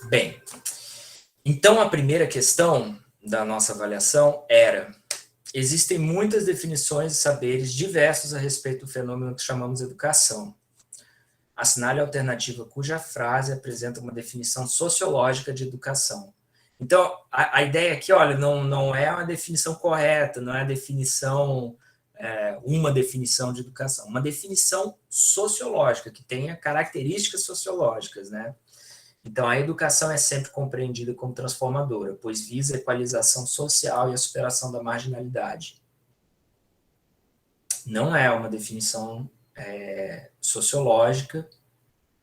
Bem, então a primeira questão da nossa avaliação era: existem muitas definições e saberes diversos a respeito do fenômeno que chamamos de educação. Assinale a alternativa cuja frase apresenta uma definição sociológica de educação. Então, a ideia aqui, olha, não é uma definição correta, não é uma definição de educação, uma definição sociológica, que tenha características sociológicas, né? Então, a educação é sempre compreendida como transformadora, pois visa a equalização social e a superação da marginalidade. Não é uma definição sociológica,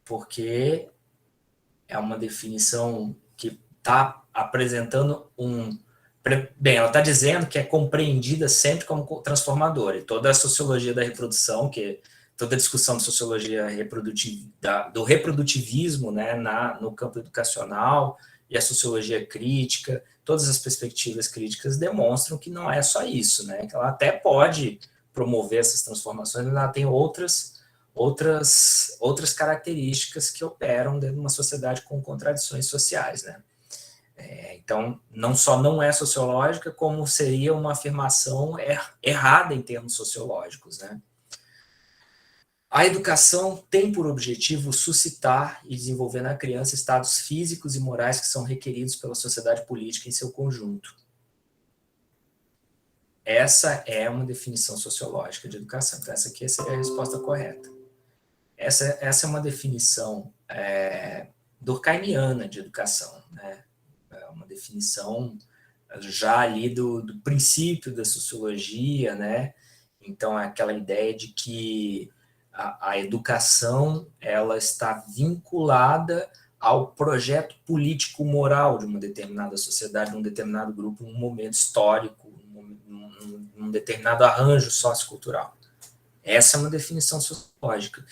porque é uma definição que está apresentando Bem, ela está dizendo que é compreendida sempre como transformadora. E toda a sociologia da reprodução, toda a discussão de sociologia do reprodutivismo, né, no campo educacional, e a sociologia crítica, todas as perspectivas críticas demonstram que não é só isso, né, que ela até pode promover essas transformações, mas ela tem outras características que operam dentro de uma sociedade com contradições sociais, né? Então, não só não é sociológica, como seria uma afirmação errada em termos sociológicos, né? A educação tem por objetivo suscitar e desenvolver na criança estados físicos e morais que são requeridos pela sociedade política em seu conjunto. Essa é uma definição sociológica de educação. Então, essa aqui seria a resposta correta. Essa é uma definição durkheimiana de educação, né? É uma definição já ali do princípio da sociologia, né? Então, é aquela ideia de que a educação ela está vinculada ao projeto político-moral de uma determinada sociedade, de um determinado grupo, num momento histórico, num determinado arranjo sociocultural. Essa é uma definição sociológica.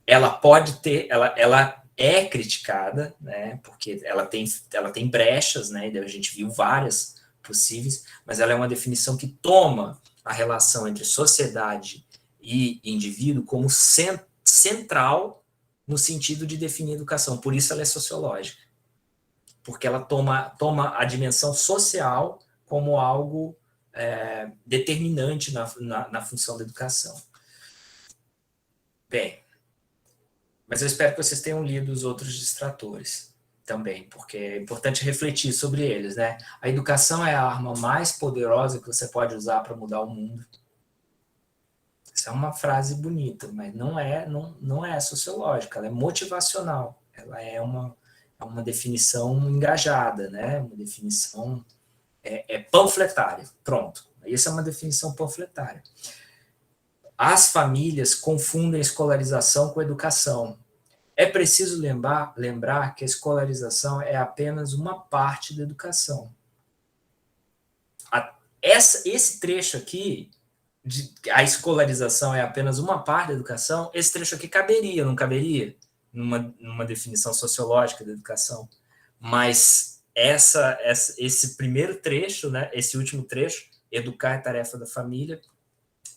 Ela pode ter, ela é criticada, né, porque ela tem brechas, né, e a gente viu várias possíveis, mas ela é uma definição que toma a relação entre sociedade e indivíduo como central no sentido de definir educação. Por isso ela é sociológica, porque ela toma a dimensão social como algo determinante na função da educação. Bem, mas eu espero que vocês tenham lido os outros distratores também, porque é importante refletir sobre eles, né? A educação é a arma mais poderosa que você pode usar para mudar o mundo. Essa é uma frase bonita, mas não é sociológica, ela é motivacional, ela é uma definição engajada, né? Uma definição panfletária. Pronto, essa é uma definição panfletária. As famílias confundem escolarização com educação. É preciso lembrar que a escolarização é apenas uma parte da educação. Esse trecho aqui, a escolarização é apenas uma parte da educação, esse trecho aqui caberia, não caberia? Numa definição sociológica da educação. Mas esse primeiro trecho, né, esse último trecho, educar é tarefa da família,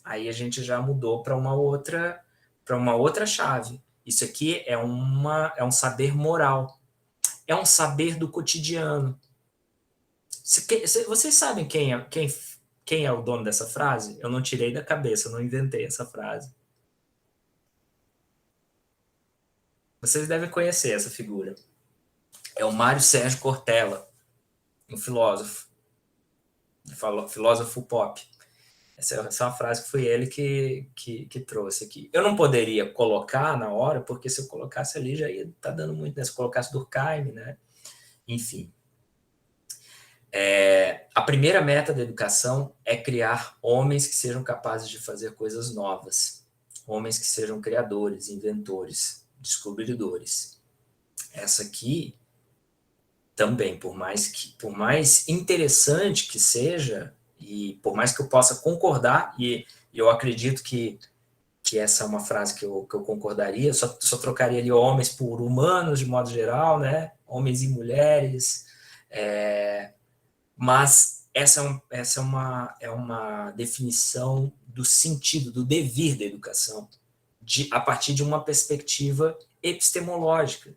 aí a gente já mudou para uma outra chave. Isso aqui é um saber moral, é um saber do cotidiano. Vocês sabem quem é o dono dessa frase? Eu não tirei da cabeça, eu não inventei essa frase. Vocês devem conhecer essa figura. É o Mário Sérgio Cortella, um filósofo pop. Essa é uma frase que foi ele que trouxe aqui. Eu não poderia colocar na hora, porque se eu colocasse ali já ia estar dando muito, né? Se eu colocasse Durkheim, né? Enfim. A primeira meta da educação é criar homens que sejam capazes de fazer coisas novas. Homens que sejam criadores, inventores, descobridores. Essa aqui também, por mais interessante que seja, e por mais que eu possa concordar, e eu acredito que essa é uma frase que eu concordaria, só trocaria ali homens por humanos, de modo geral, né? Homens e mulheres, mas essa é uma definição do sentido, do devir da educação, a partir de uma perspectiva epistemológica.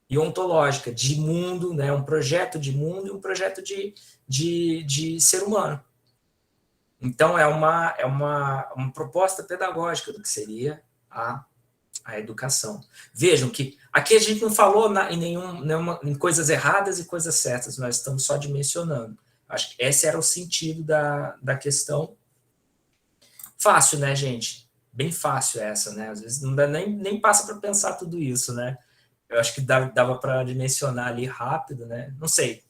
e ontológica, de mundo, né, um projeto de mundo e um projeto de ser humano. Então, é uma proposta pedagógica do que seria a educação. Vejam que aqui a gente não falou em coisas erradas e coisas certas, nós estamos só dimensionando. Acho que esse era o sentido da questão. Fácil, né, gente? Bem fácil essa, né? Às vezes não dá nem passa para pensar tudo isso, né? Eu acho que dava para dimensionar ali rápido, né? Não sei.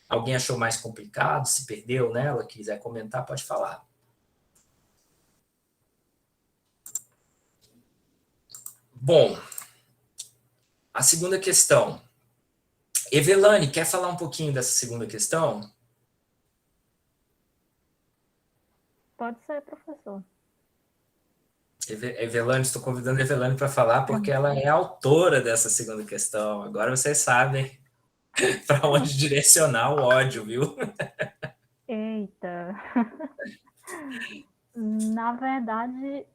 Alguém achou mais complicado, se perdeu nela, quiser comentar, pode falar. Bom, a segunda questão. Evelane, quer falar um pouquinho dessa segunda questão? Pode ser, professor. Evelane, estou convidando a Evelane para falar porque ela é autora dessa segunda questão. Agora vocês sabem para onde direcionar o ódio, viu? Eita! Na verdade,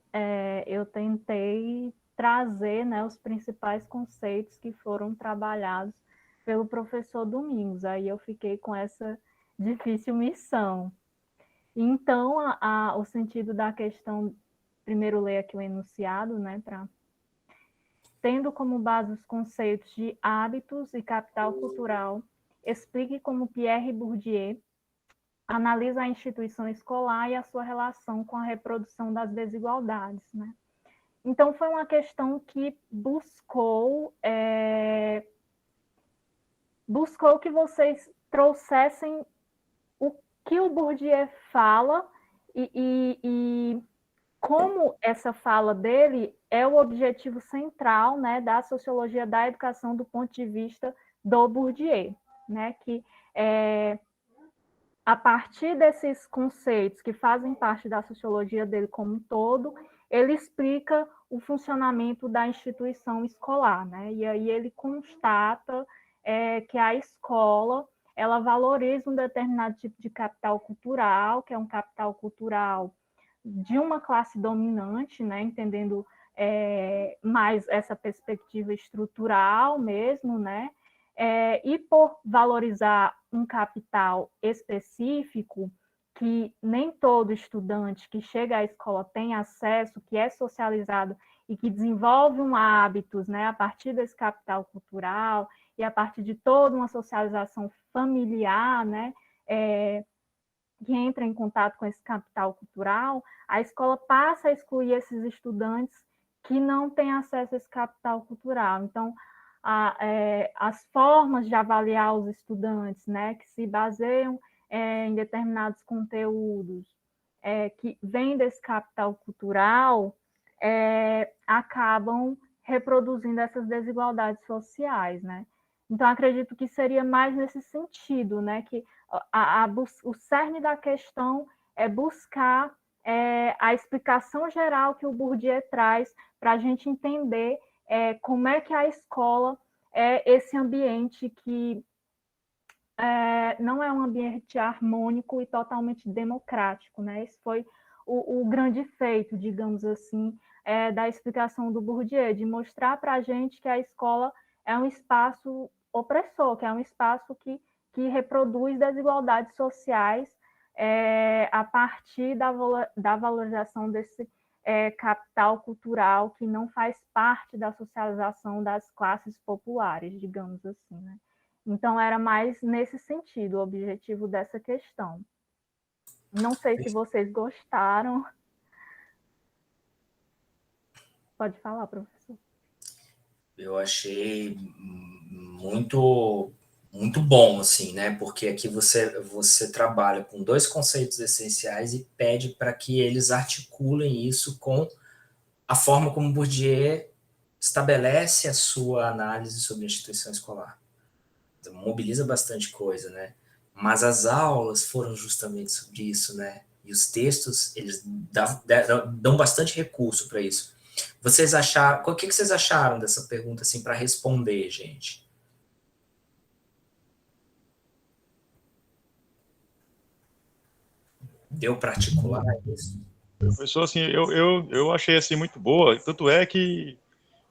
eu tentei trazer, né, os principais conceitos que foram trabalhados pelo professor Domingos. Aí eu fiquei com essa difícil missão. Então, o sentido da questão, primeiro ler aqui o enunciado, né, tendo como base os conceitos de hábitos e capital cultural, explique como Pierre Bourdieu analisa a instituição escolar e a sua relação com a reprodução das desigualdades, né? Então, foi uma questão que buscou que vocês trouxessem o que o Bourdieu fala e como essa fala dele é o objetivo central, né, da sociologia da educação do ponto de vista do Bourdieu, né, que a partir desses conceitos que fazem parte da sociologia dele como um todo, ele explica o funcionamento da instituição escolar, né? E aí ele constata que a escola ela valoriza um determinado tipo de capital cultural, que é um capital cultural de uma classe dominante, né? Entendendo mais essa perspectiva estrutural mesmo, né? E por valorizar um capital específico, que nem todo estudante que chega à escola tem acesso, que é socializado e que desenvolve hábitos, né, a partir desse capital cultural e a partir de toda uma socialização familiar, né, que entra em contato com esse capital cultural, a escola passa a excluir esses estudantes que não têm acesso a esse capital cultural. Então, as formas de avaliar os estudantes, né, que se baseiam em determinados conteúdos, que vêm desse capital cultural, acabam reproduzindo essas desigualdades sociais, né? Então, acredito que seria mais nesse sentido, né, que o cerne da questão é buscar a explicação geral que o Bourdieu traz para a gente entender como é que a escola é esse ambiente que não é um ambiente harmônico e totalmente democrático, né? Esse foi o grande feito, digamos assim, da explicação do Bourdieu, de mostrar para a gente que a escola é um espaço opressor, que é um espaço que reproduz desigualdades sociais a partir da valorização desse capital cultural que não faz parte da socialização das classes populares, digamos assim, né? Então, era mais nesse sentido o objetivo dessa questão. Não sei se vocês gostaram. Pode falar, professor. Eu achei muito bom, assim, né? Porque aqui você trabalha com dois conceitos essenciais e pede para que eles articulem isso com a forma como Bourdieu estabelece a sua análise sobre a instituição escolar. Então, mobiliza bastante coisa, né? Mas as aulas foram justamente sobre isso, né? E os textos, eles dão bastante recurso para isso. Vocês acharam, o que vocês acharam dessa pergunta, assim, para responder, gente? Deu para articular isso? Professor, assim, eu achei assim muito boa, tanto é que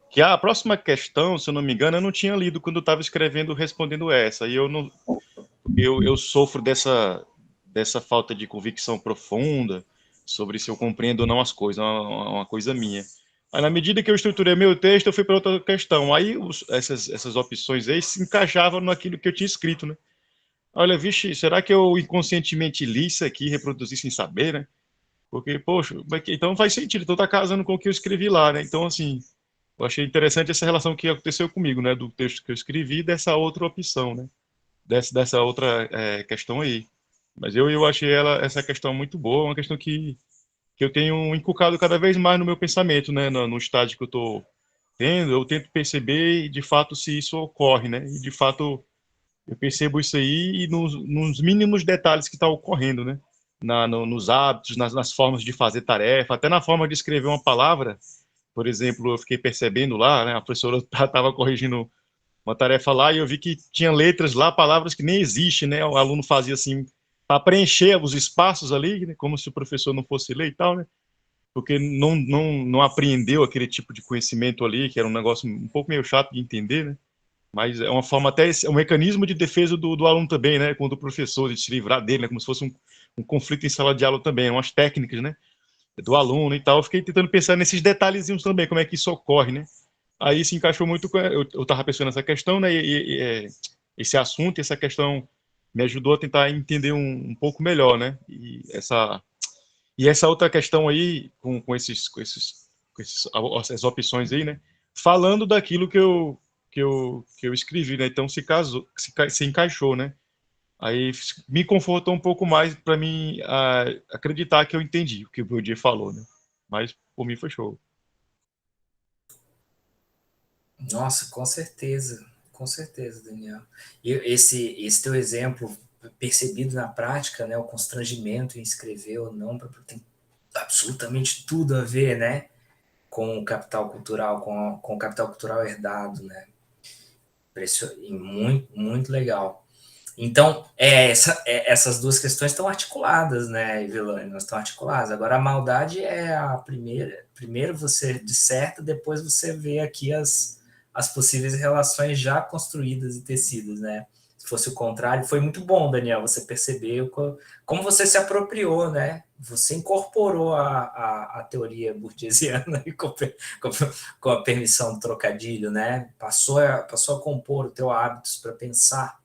Que a próxima questão, se eu não me engano, eu não tinha lido quando eu estava escrevendo, respondendo essa. E eu sofro dessa falta de convicção profunda sobre se eu compreendo ou não as coisas, é uma coisa minha. Aí, na medida que eu estruturei meu texto, eu fui para outra questão. Aí, essas opções aí se encaixavam naquilo que eu tinha escrito, né? Olha, vixe, será que eu inconscientemente li isso aqui, reproduzi sem saber, né? Porque, poxa, então faz sentido, então tá casando com o que eu escrevi lá, né? Então, assim, eu achei interessante essa relação que aconteceu comigo, né? Do texto que eu escrevi e dessa outra opção, né? Dessa outra questão aí. Mas eu achei essa questão muito boa, uma questão que eu tenho inculcado cada vez mais no meu pensamento, né? No estágio que eu estou tendo, eu tento perceber de fato se isso ocorre, né? E de fato eu percebo isso aí e nos mínimos detalhes que está ocorrendo, né? Nos hábitos, nas formas de fazer tarefa, até na forma de escrever uma palavra. Por exemplo, eu fiquei percebendo lá, né? A professora estava corrigindo uma tarefa lá e eu vi que tinha letras lá, palavras que nem existem, né? O aluno fazia assim para preencher os espaços ali, né? Como se o professor não fosse ler e tal, né? Porque não apreendeu aquele tipo de conhecimento ali, que era um negócio um pouco meio chato de entender, né? Mas é uma forma até, é um mecanismo de defesa do aluno também, né? Contra o professor, de se livrar dele, né? Como se fosse um conflito em sala de aula também, umas técnicas, né? Do aluno e tal. Eu fiquei tentando pensar nesses detalhezinhos também, como é que isso ocorre, né? Aí se encaixou muito com. Eu estava pensando nessa questão, né? Esse assunto, essa questão me ajudou a tentar entender um pouco melhor, né? E essa outra questão aí, com essas opções aí, né? Falando daquilo que eu escrevi, né? Então se casou, se encaixou, né? Aí me confortou um pouco mais para mim acreditar que eu entendi o que o Brudier falou, né? Mas por mim foi show. Nossa, com certeza, Daniel. E esse teu exemplo percebido na prática, né, o constrangimento em escrever ou não, tem absolutamente tudo a ver, né, com o capital cultural, com o capital cultural herdado, né? E muito, muito legal. Então, essas duas questões estão articuladas, né, Ivelane? Elas estão articuladas. Agora, a maldade é a primeira. Primeiro você disserta, depois você vê aqui as possíveis relações já construídas e tecidas, né? Se fosse o contrário, foi muito bom, Daniel, você percebeu como você se apropriou, né? Você incorporou a teoria burgesiana com a permissão do trocadilho, né? Passou a compor o teu hábitos para pensar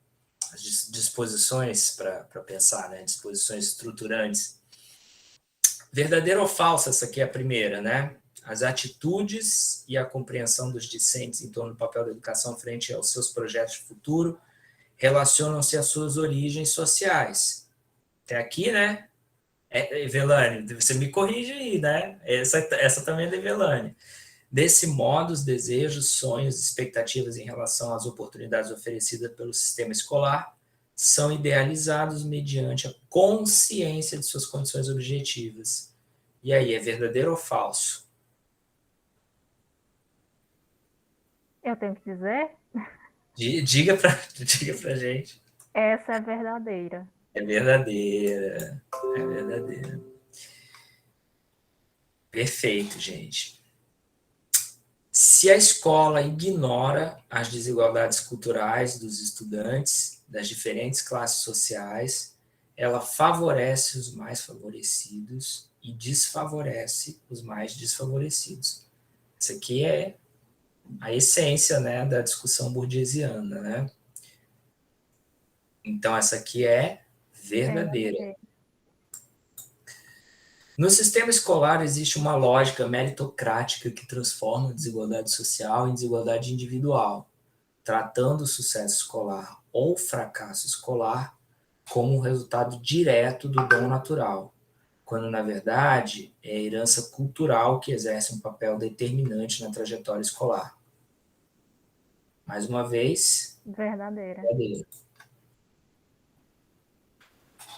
as disposições para pensar, né? Disposições estruturantes. Verdadeiro ou falso, essa aqui é a primeira, né? As atitudes e a compreensão dos discentes em torno do papel da educação frente aos seus projetos de futuro relacionam-se às suas origens sociais. Até aqui, né? Evelane, você me corrige aí, né? Essa também é da Evelane. Desse modo, os desejos, sonhos, expectativas em relação às oportunidades oferecidas pelo sistema escolar são idealizados mediante a consciência de suas condições objetivas. E aí, é verdadeiro ou falso? Eu tenho que dizer? Diga pra gente. Essa é verdadeira. É verdadeira. É verdadeira. Perfeito, gente. Se a escola ignora as desigualdades culturais dos estudantes das diferentes classes sociais, ela favorece os mais favorecidos e desfavorece os mais desfavorecidos. Isso aqui é a essência, né, da discussão burgesiana, né? Então, essa aqui é verdadeira. No sistema escolar existe uma lógica meritocrática que transforma a desigualdade social em desigualdade individual, tratando o sucesso escolar ou fracasso escolar como um resultado direto do dom natural, quando, na verdade, é a herança cultural que exerce um papel determinante na trajetória escolar. Mais uma vez, verdadeira.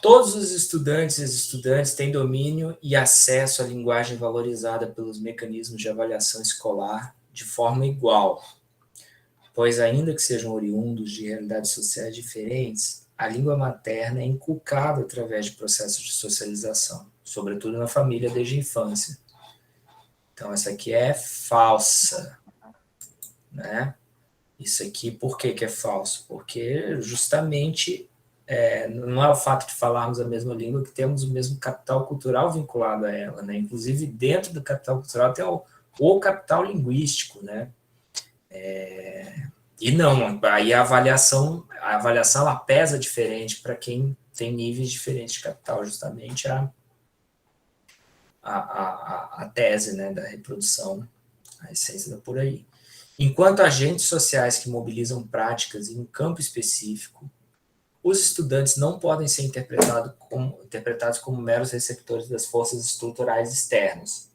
Todos os estudantes e as estudantes têm domínio e acesso à linguagem valorizada pelos mecanismos de avaliação escolar de forma igual, pois, ainda que sejam oriundos de realidades sociais diferentes, a língua materna é inculcada através de processos de socialização, sobretudo na família desde a infância. Então, essa aqui é falsa. né? Isso aqui, por que que é falso? Porque justamente não é o fato de falarmos a mesma língua que temos o mesmo capital cultural vinculado a ela, né? Inclusive, dentro do capital cultural tem o capital linguístico, né? E não, aí a avaliação ela pesa diferente para quem tem níveis diferentes de capital, justamente a tese, né, da reprodução, a essência da por aí. Enquanto agentes sociais que mobilizam práticas em um campo específico, os estudantes não podem ser interpretados como meros receptores das forças estruturais externas.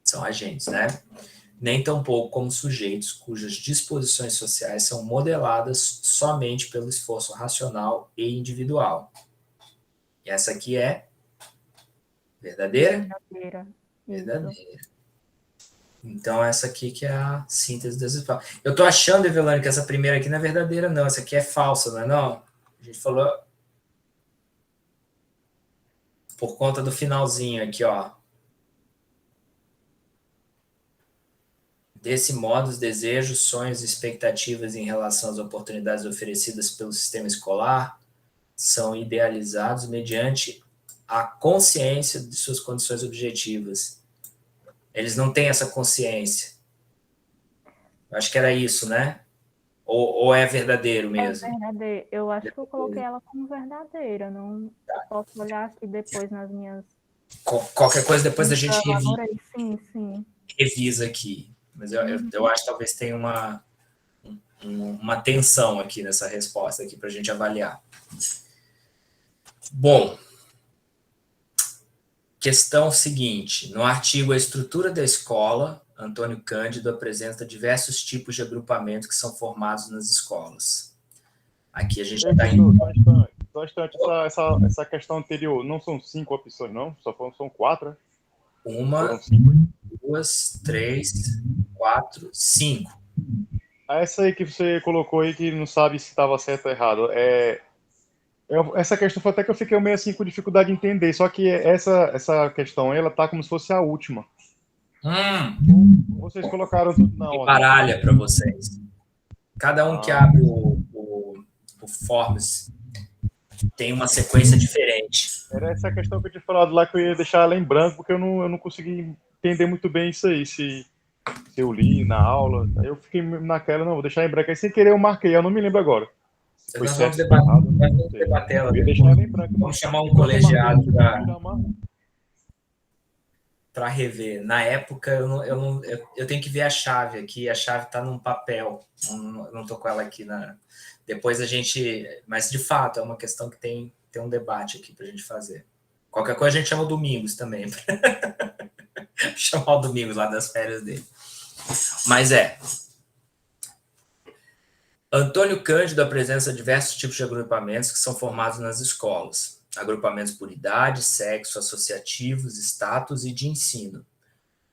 São agentes, né? Nem tampouco como sujeitos cujas disposições sociais são modeladas somente pelo esforço racional e individual. E essa aqui é verdadeira? Verdadeira. Verdadeira. Então, essa aqui que é a síntese das espaços. Eu estou achando, Evelane, que essa primeira aqui não é verdadeira, não. Essa aqui é falsa, não é não? A gente falou por conta do finalzinho aqui, ó. Desse modo, os desejos, sonhos e expectativas em relação às oportunidades oferecidas pelo sistema escolar são idealizados mediante a consciência de suas condições objetivas. Eles não têm essa consciência. Eu acho que era isso, né? Ou é verdadeiro mesmo? É verdadeiro. Eu acho que eu coloquei ela como verdadeira. Não posso olhar aqui depois nas minhas... Qualquer coisa depois da gente Sim. revisa aqui. Mas eu acho que talvez tenha uma tensão aqui nessa resposta aqui para a gente avaliar. Bom, questão seguinte. No artigo A Estrutura da Escola, Antônio Cândido apresenta diversos tipos de agrupamentos que são formados nas escolas. Aqui a gente está indo... Essa questão anterior, não são 5 opções, não? São 4, né? 1, 2, 3, 4, 5. Essa aí que você colocou aí, que não sabe se estava certo ou errado, essa questão foi até que eu fiquei meio assim com dificuldade de entender, só que essa questão, ela tá como se fosse a última. Vocês colocaram tudo na ordem. Baralha para vocês. Cada um que abre o Forms tem uma sequência diferente. Era essa questão que eu tinha falado lá, que eu ia deixar ela em branco, porque eu não consegui entender muito bem isso aí, se eu li na aula. Aí eu fiquei naquela, não, vou deixar em branco. Aí sem querer eu marquei, eu não me lembro agora. Nós vamos debater ela. Vamos chamar um colegiado para rever. Na época, eu tenho que ver a chave aqui. A chave está num papel. Não estou com ela aqui. Depois a gente... Mas, de fato, é uma questão que tem um debate aqui para a gente fazer. Qualquer coisa a gente chama o Domingos também. Chamar o Domingos lá das férias dele. Mas Antônio Cândido apresenta diversos tipos de agrupamentos que são formados nas escolas. Agrupamentos por idade, sexo, associativos, status e de ensino.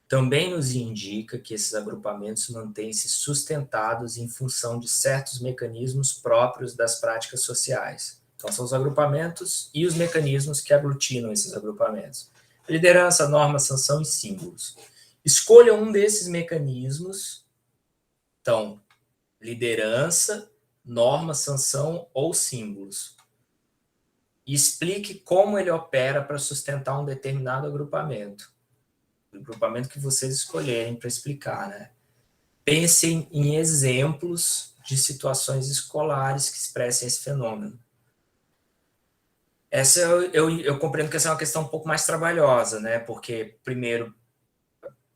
Também nos indica que esses agrupamentos mantêm-se sustentados em função de certos mecanismos próprios das práticas sociais. Então, são os agrupamentos e os mecanismos que aglutinam esses agrupamentos. Liderança, norma, sanção e símbolos. Escolha um desses mecanismos. Então, liderança, norma, sanção ou símbolos. E explique como ele opera para sustentar um determinado agrupamento. O agrupamento que vocês escolherem para explicar, né? Pensem em exemplos de situações escolares que expressem esse fenômeno. Essa eu compreendo que essa é uma questão um pouco mais trabalhosa, né? Porque, primeiro,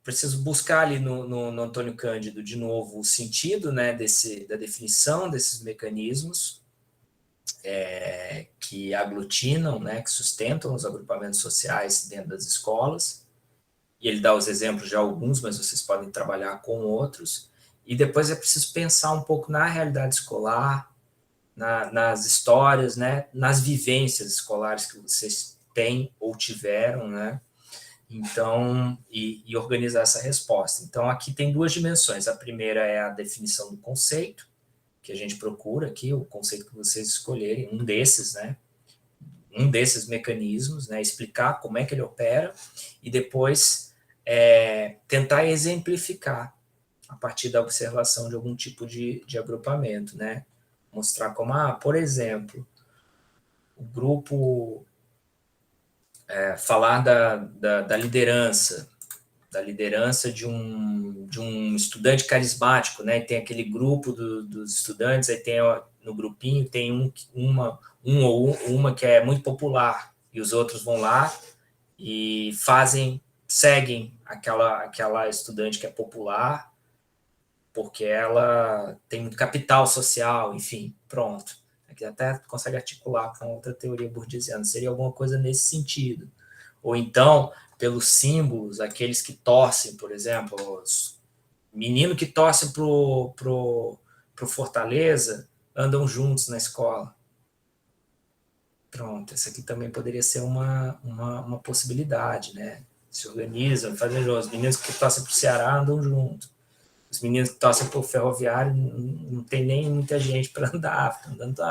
preciso buscar ali no Antônio Cândido, de novo, o sentido, né, da definição desses mecanismos que aglutinam, né, que sustentam os agrupamentos sociais dentro das escolas. E ele dá os exemplos de alguns, mas vocês podem trabalhar com outros. E depois é preciso pensar um pouco na realidade escolar, nas histórias, né, nas vivências escolares que vocês têm ou tiveram, né? Então, e organizar essa resposta. Então, aqui tem 2 dimensões. A primeira é a definição do conceito, que a gente procura aqui, o conceito que vocês escolherem, um desses, né? Um desses mecanismos, né? Explicar como é que ele opera e depois tentar exemplificar a partir da observação de algum tipo de agrupamento, né? Mostrar como, por exemplo, o grupo falar da liderança de um estudante carismático, né? Tem aquele grupo dos estudantes, aí tem no grupinho tem uma ou uma que é muito popular, e os outros vão lá e seguem aquela estudante que é popular, porque ela tem muito capital social, enfim, pronto. Aqui até consegue articular com outra teoria burdiziana, seria alguma coisa nesse sentido. Ou então, pelos símbolos, aqueles que torcem, por exemplo, os meninos que torcem pro Fortaleza andam juntos na escola. Pronto, essa aqui também poderia ser uma possibilidade, né? Se organizam, fazem jogos. Os meninos que torcem pro Ceará andam juntos. Os meninos que torcem pro Ferroviário não tem nem muita gente para andar, andando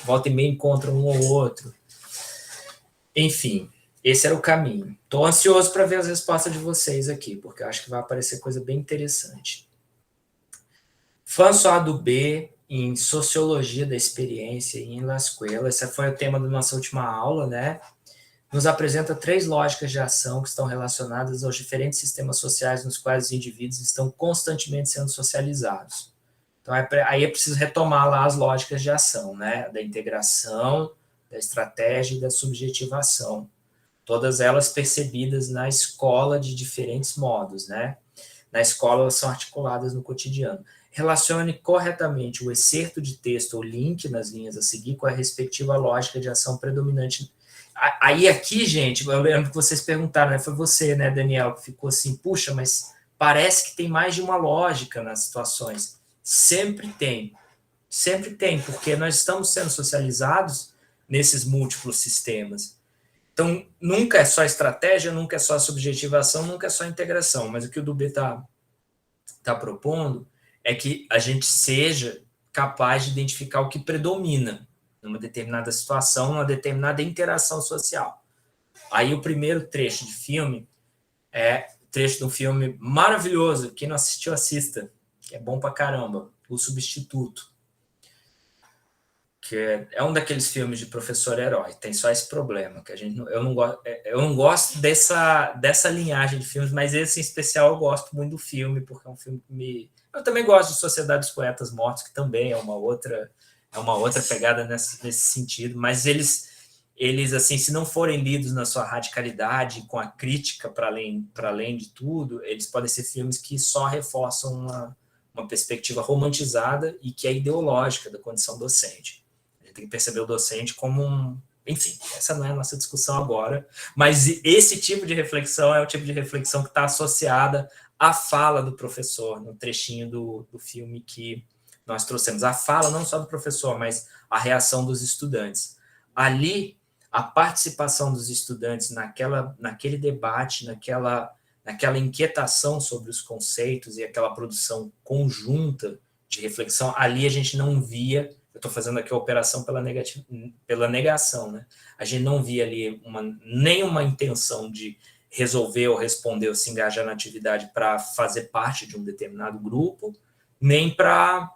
volta e meia encontram um ou outro. Enfim, esse era o caminho. Estou ansioso para ver as respostas de vocês aqui, porque eu acho que vai aparecer coisa bem interessante. François Dubé, em Sociologia da Experiência, em La Escuela, esse foi o tema da nossa última aula, né? Nos apresenta 3 lógicas de ação que estão relacionadas aos diferentes sistemas sociais nos quais os indivíduos estão constantemente sendo socializados. Então, aí é preciso retomar lá as lógicas de ação, né? Da integração, da estratégia e da subjetivação. Todas elas percebidas na escola de diferentes modos, né? Na escola, elas são articuladas no cotidiano. Relacione corretamente o excerto de texto ou link nas linhas a seguir com a respectiva lógica de ação predominante. Aí aqui, gente, eu lembro que vocês perguntaram, né? Foi você, né, Daniel, que ficou assim, puxa, mas parece que tem mais de uma lógica nas situações. Sempre tem, porque nós estamos sendo socializados nesses múltiplos sistemas. Então, nunca é só estratégia, nunca é só subjetivação, nunca é só integração, mas o que o Dubé está propondo é que a gente seja capaz de identificar o que predomina numa determinada situação, numa determinada interação social. Aí o primeiro trecho de filme é trecho de um filme maravilhoso, quem não assistiu, assista, que é bom pra caramba, O Substituto, que é um daqueles filmes de professor herói, tem só esse problema, que eu não gosto dessa linhagem de filmes, mas esse em especial eu gosto muito do filme, porque é um filme que eu também gosto de Sociedade dos Poetas Mortos, que também é uma outra pegada nesse sentido, mas eles assim, se não forem lidos na sua radicalidade, com a crítica para além de tudo, eles podem ser filmes que só reforçam uma perspectiva romantizada e que é ideológica da condição docente. A gente tem que perceber o docente como enfim, essa não é a nossa discussão agora, mas esse tipo de reflexão é o tipo de reflexão que está associada à fala do professor, no trechinho do filme que nós trouxemos. A fala não só do professor, mas a reação dos estudantes. Ali, a participação dos estudantes naquele debate, naquela inquietação sobre os conceitos e aquela produção conjunta de reflexão, ali a gente não via, eu estou fazendo aqui a operação pela negação, né? A gente não via ali nenhuma intenção de resolver ou responder ou se engajar na atividade para fazer parte de um determinado grupo, nem para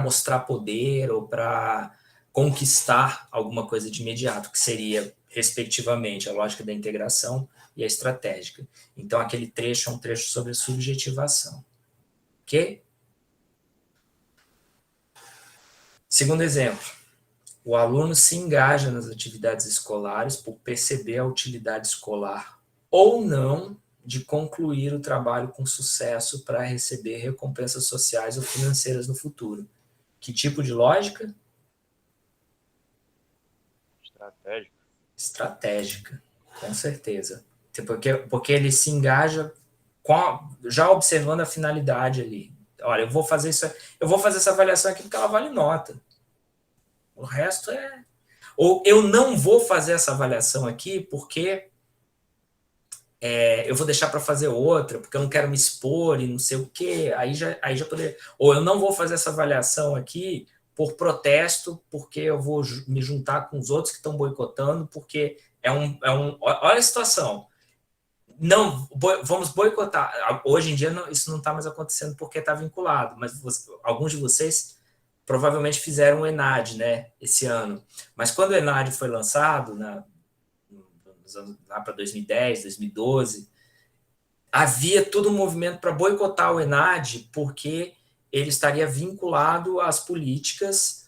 mostrar poder ou para conquistar alguma coisa de imediato, que seria, respectivamente, a lógica da integração e a estratégica. Então, aquele trecho é um trecho sobre a subjetivação. Ok? Segundo exemplo, o aluno se engaja nas atividades escolares por perceber a utilidade escolar ou não de concluir o trabalho com sucesso para receber recompensas sociais ou financeiras no futuro. Que tipo de lógica? Estratégica, com certeza. Porque ele se engaja já observando a finalidade ali. Olha, eu vou fazer essa avaliação aqui porque ela vale nota. O resto é... Ou eu não vou fazer essa avaliação aqui porque eu vou deixar para fazer outra, porque eu não quero me expor e não sei o quê. Aí já poderia... Ou eu não vou fazer essa avaliação aqui por protesto, porque eu vou me juntar com os outros que estão boicotando, porque olha a situação. não, vamos boicotar. Hoje em dia isso não está mais acontecendo porque está vinculado, mas alguns de vocês provavelmente fizeram o ENAD, né, esse ano. Mas quando o ENAD foi lançado, lá para 2010, 2012, havia todo um movimento para boicotar o ENAD porque ele estaria vinculado às políticas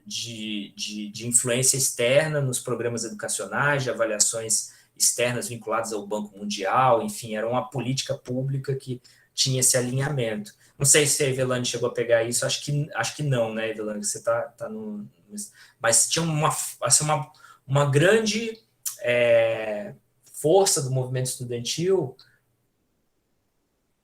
de influência externa nos programas educacionais, de avaliações externas vinculadas ao Banco Mundial, enfim, era uma política pública que tinha esse alinhamento. Não sei se a Evelane chegou a pegar isso, acho que não, né, Evelane, que você está no... Mas tinha uma grande força do movimento estudantil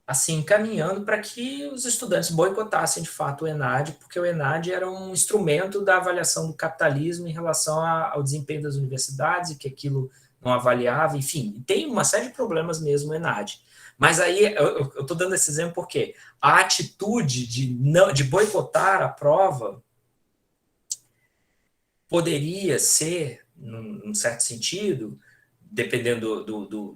assim, caminhando para que os estudantes boicotassem de fato o ENAD, porque o ENAD era um instrumento da avaliação do capitalismo em relação ao desempenho das universidades, e que aquilo não avaliava, enfim, tem uma série de problemas mesmo o ENAD. Mas aí eu estou dando esse exemplo porque a atitude de boicotar a prova poderia ser, num certo sentido, dependendo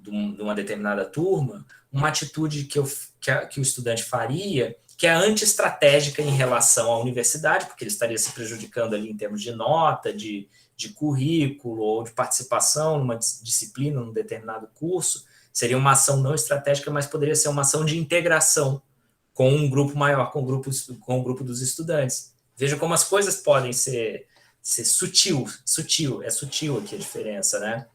de uma determinada turma, uma atitude que o estudante faria, que é anti-estratégica em relação à universidade, porque ele estaria se prejudicando ali em termos de nota, de currículo ou de participação numa disciplina, num determinado curso. Seria uma ação não estratégica, mas poderia ser uma ação de integração com um grupo maior, com o grupo dos estudantes. Veja como as coisas podem ser sutil, é sutil aqui a diferença, né?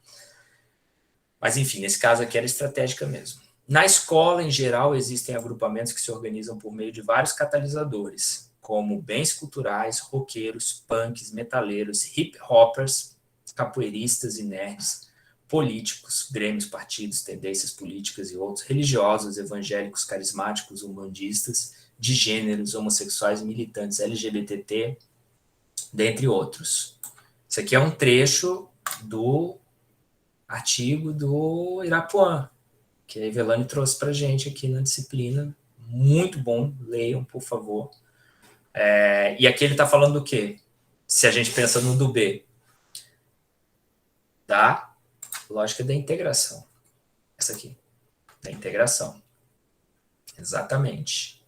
Mas, enfim, nesse caso aqui era estratégica mesmo. Na escola, em geral, existem agrupamentos que se organizam por meio de vários catalisadores, como bens culturais, roqueiros, punks, metaleiros, hip-hoppers, capoeiristas e nerds, políticos, grêmios, partidos, tendências políticas e outros, religiosos, evangélicos, carismáticos, umbandistas, de gêneros, homossexuais, militantes, LGBTT, dentre outros. Isso aqui é um trecho do artigo do Irapuã, que a Evelane trouxe para a gente aqui na disciplina. Muito bom, leiam, por favor. E aqui ele está falando do quê? Se a gente pensa no do B. Da lógica da integração. Essa aqui, da integração. Exatamente.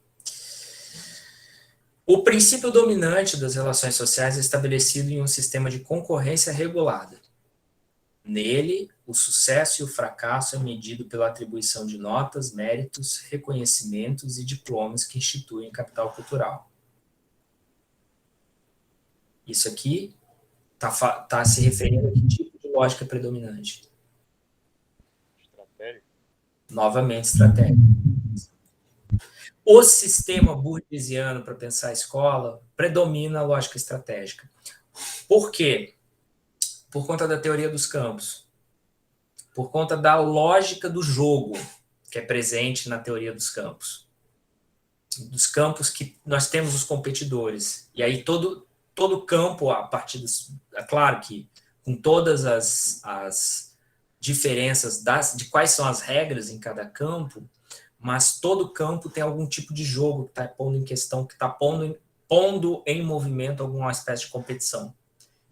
O princípio dominante das relações sociais é estabelecido em um sistema de concorrência regulada. Nele, o sucesso e o fracasso é medido pela atribuição de notas, méritos, reconhecimentos e diplomas que instituem capital cultural. Isso aqui está se referindo a que tipo de lógica predominante? Estratégia. Novamente, estratégia. O sistema burguesiano para pensar a escola predomina a lógica estratégica. Por quê? Por conta da teoria dos campos, por conta da lógica do jogo que é presente na teoria dos campos. Dos campos que nós temos os competidores. E aí todo campo, a partir dos... É claro que com todas as diferenças de quais são as regras em cada campo, mas todo campo tem algum tipo de jogo que está pondo em questão, que está pondo em movimento alguma espécie de competição.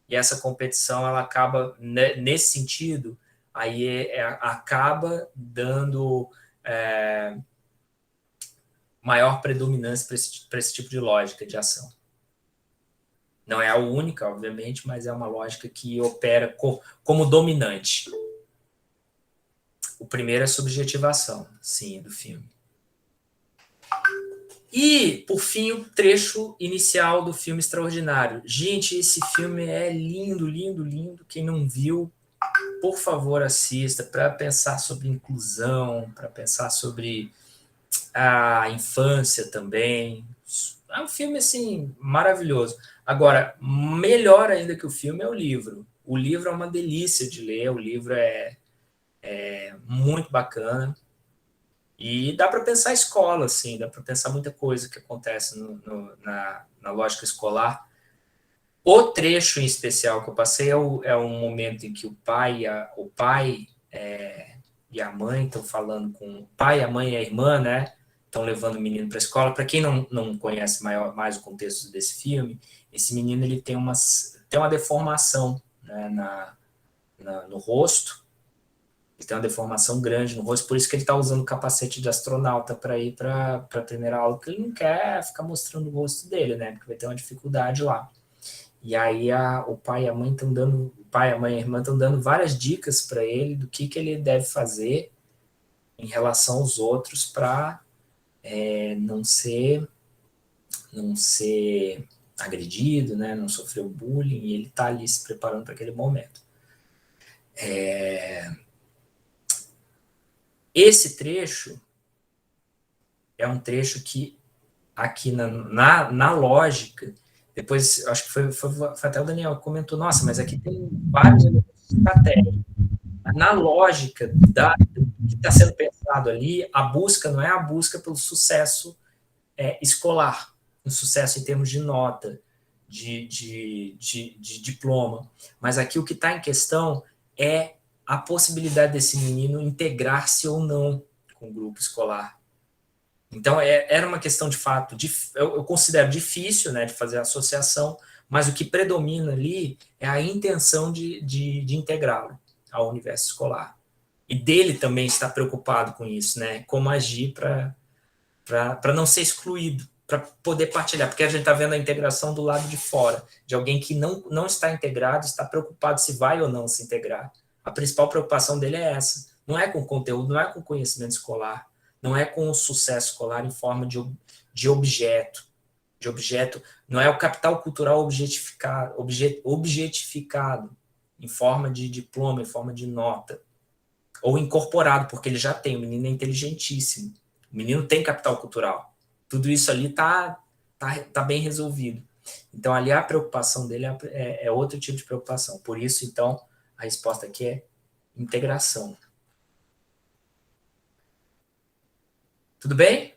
E essa competição, ela acaba, nesse sentido, aí acaba dando maior predominância para esse tipo de lógica de ação. Não é a única, obviamente, mas é uma lógica que opera como dominante. O primeiro é a subjetivação, sim, do filme. E, por fim, o trecho inicial do filme Extraordinário. Gente, esse filme é lindo, lindo, lindo. Quem não viu, por favor, assista, para pensar sobre inclusão, para pensar sobre a infância também. É um filme, assim, maravilhoso. Agora, melhor ainda que o filme é o livro. O livro é uma delícia de ler, o livro é muito bacana. E dá para pensar a escola, assim, dá para pensar muita coisa que acontece na lógica escolar. O trecho em especial que eu passei é um momento em que o pai e a mãe estão falando com o pai, a mãe e a irmã, né? Estão levando o menino para a escola. Para quem não conhece mais o contexto desse filme, esse menino ele tem uma deformação, né, no rosto. Ele tem uma deformação grande no rosto, por isso que ele está usando o capacete de astronauta para ir para a primeira aula, porque ele não quer ficar mostrando o rosto dele, né? Porque vai ter uma dificuldade lá. E aí o pai e a mãe estão dando, o pai, a mãe e a irmã estão dando várias dicas para ele do que ele deve fazer em relação aos outros para não ser agredido, né? Não sofrer o bullying, e ele está ali se preparando para aquele momento. Esse trecho é um trecho que aqui na lógica, depois acho que foi até o Daniel que comentou, nossa, mas aqui tem vários elementos estratégicos. Na lógica que está sendo pensado ali, a busca não é a busca pelo sucesso escolar, um sucesso em termos de nota, de diploma, mas aqui o que está em questão é a possibilidade desse menino integrar-se ou não com o grupo escolar. Então, era uma questão de fato, eu considero difícil, né, de fazer a associação, mas o que predomina ali é a intenção de integrá-lo ao universo escolar. E dele também está preocupado com isso, né, como agir para não ser excluído, para poder partilhar, porque a gente está vendo a integração do lado de fora, de alguém que não está integrado, está preocupado se vai ou não se integrar. A principal preocupação dele é essa, não é com conteúdo, não é com conhecimento escolar, não é com o sucesso escolar em forma de objeto, não é o capital cultural objetificado em forma de diploma, em forma de nota, ou incorporado, porque ele já tem, o menino é inteligentíssimo, o menino tem capital cultural, tudo isso ali tá bem resolvido. Então, ali a preocupação dele é outro tipo de preocupação, por isso, então, a resposta aqui é integração. Tudo bem?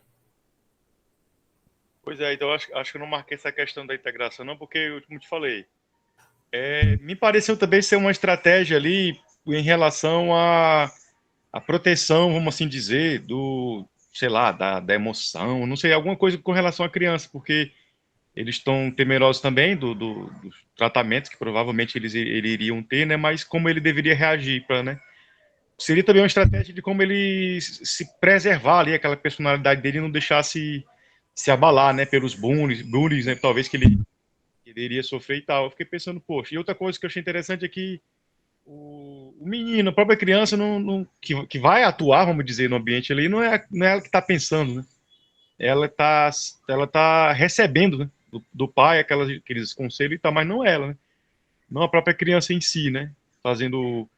Pois é, então acho que eu não marquei essa questão da integração, não, porque, como te falei, me pareceu também ser uma estratégia ali em relação à proteção, vamos assim dizer, sei lá, da emoção, não sei, alguma coisa com relação à criança, porque eles estão temerosos também dos tratamentos que provavelmente eles iriam ter, né, mas como ele deveria reagir para, né? Seria também uma estratégia de como ele se preservar ali, aquela personalidade dele, e não deixar se abalar, né, pelos bullies, né, talvez que ele iria sofrer e tal. Eu fiquei pensando, poxa, e outra coisa que eu achei interessante é que o menino, a própria criança que vai atuar, vamos dizer, no ambiente ali, não é ela que está pensando, né? Ela tá recebendo, né, do pai aqueles conselhos e tal, mas não ela, né? Não a própria criança em si, né? Fazendo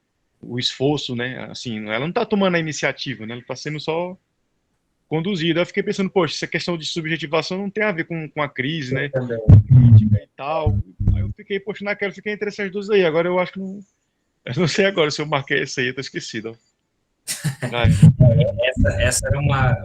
o esforço, né? Assim, ela não está tomando a iniciativa, né? Ela está sendo só conduzida. Eu fiquei pensando, poxa, essa questão de subjetivação não tem a ver com a crise, né? Crítica e tal. Aí eu fiquei, poxa, fiquei entre essas duas aí. Agora eu acho que não. Eu não sei agora se eu marquei essa aí, eu tô esquecido. Essa era uma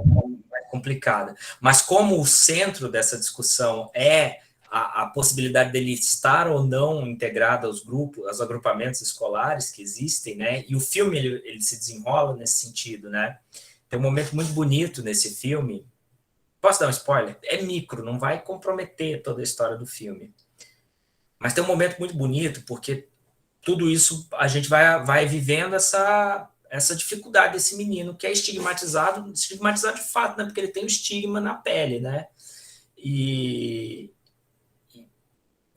complicada. Mas como o centro dessa discussão é a possibilidade dele estar ou não integrado aos grupos, aos agrupamentos escolares que existem, né? E o filme ele se desenrola nesse sentido, né? Tem um momento muito bonito nesse filme. Posso dar um spoiler? É micro, não vai comprometer toda a história do filme. Mas tem um momento muito bonito, porque tudo isso a gente vai vivendo essa dificuldade desse menino que é estigmatizado de fato, né? Porque ele tem o estigma na pele, né? E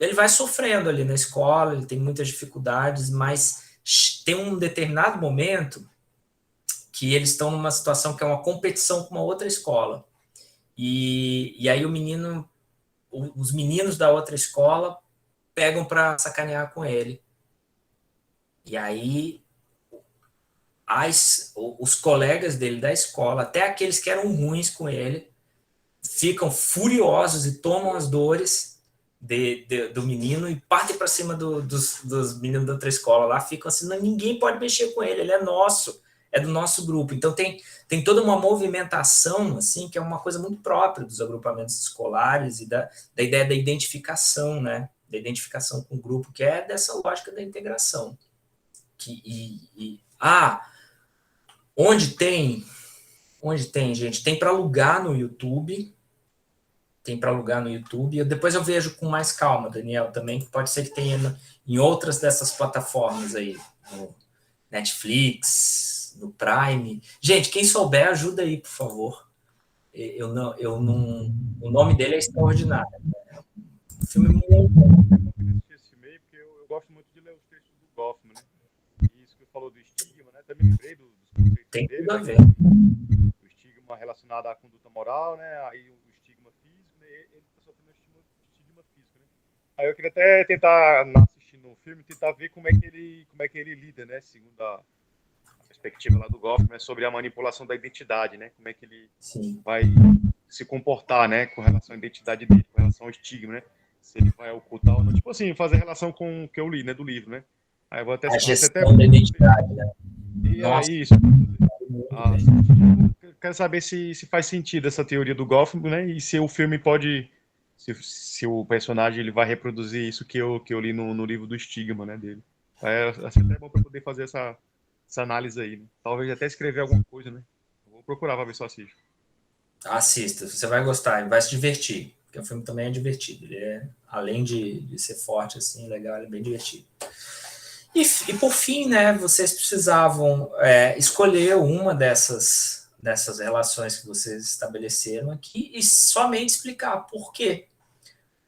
ele vai sofrendo ali na escola, ele tem muitas dificuldades, mas tem um determinado momento que eles estão numa situação que é uma competição com uma outra escola. E aí os meninos da outra escola pegam para sacanear com ele. E aí os colegas dele da escola, até aqueles que eram ruins com ele, ficam furiosos e tomam as dores do menino e partem para cima dos meninos da outra escola lá, ficam assim, ninguém pode mexer com ele é nosso, é do nosso grupo. Então tem toda uma movimentação assim, que é uma coisa muito própria dos agrupamentos escolares e da ideia da identificação, né? Da identificação com o grupo, que é dessa lógica da integração. Onde tem, gente? Tem para alugar no YouTube. Depois eu vejo com mais calma, Daniel, também, que pode ser que tenha em outras dessas plataformas aí, no Netflix, no Prime. Gente, quem souber, ajuda aí, por favor. O nome dele é extraordinário. Um filme muito bom. Esse meio, porque eu gosto muito de ler os textos do Goffman, né? E isso que você falou do estigma, né? Também lembrei dos conceitos Tem dele, tudo a né? ver. O estigma relacionado à conduta moral, né? Aí o estigma físico, né? Ele está sofrendo estigma físico, né? Aí eu queria até tentar, assistindo o filme, tentar ver como é que ele lida, né? Segundo a perspectiva lá do Goffman, né? Sobre a manipulação da identidade, né? Como é que ele Sim. vai se comportar, né? Com relação à identidade dele, com relação ao estigma, né? Se ele vai ocultar ou não. Tipo assim, fazer relação com o que eu li, né? Do livro, né? Aí eu vou até... A Você até... gestão da identidade, né? E Nossa, aí, isso... muito Ah, bem. quero saber se faz sentido essa teoria do Goffman, né? E se o filme pode, se o personagem ele vai reproduzir isso que eu li no livro do estigma, né, dele. Assim, até é bom para poder fazer essa análise aí, né? Talvez até escrever alguma coisa, né? Vou procurar para ver se eu assisto. Assista, você vai gostar, vai se divertir. Porque o filme também é divertido. Ele é, além de ser forte, assim, legal, ele é bem divertido. E por fim, né, vocês precisavam escolher uma dessas relações que vocês estabeleceram aqui e somente explicar por quê.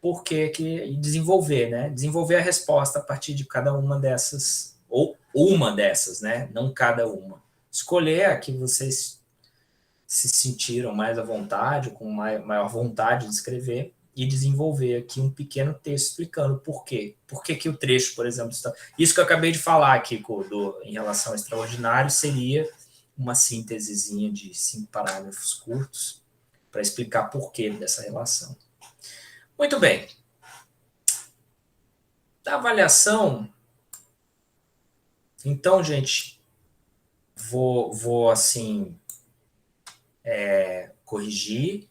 Por quê e desenvolver, né? Desenvolver a resposta a partir de cada uma dessas, ou uma dessas, né? Não cada uma. Escolher a que vocês se sentiram mais à vontade, com maior vontade de escrever, e desenvolver aqui um pequeno texto explicando por quê. Por que, que o trecho, por exemplo, está... Isso que eu acabei de falar aqui em relação ao extraordinário seria uma síntesezinha de 5 parágrafos curtos para explicar por que dessa relação. Muito bem. Da avaliação, então, gente, vou assim, corrigir.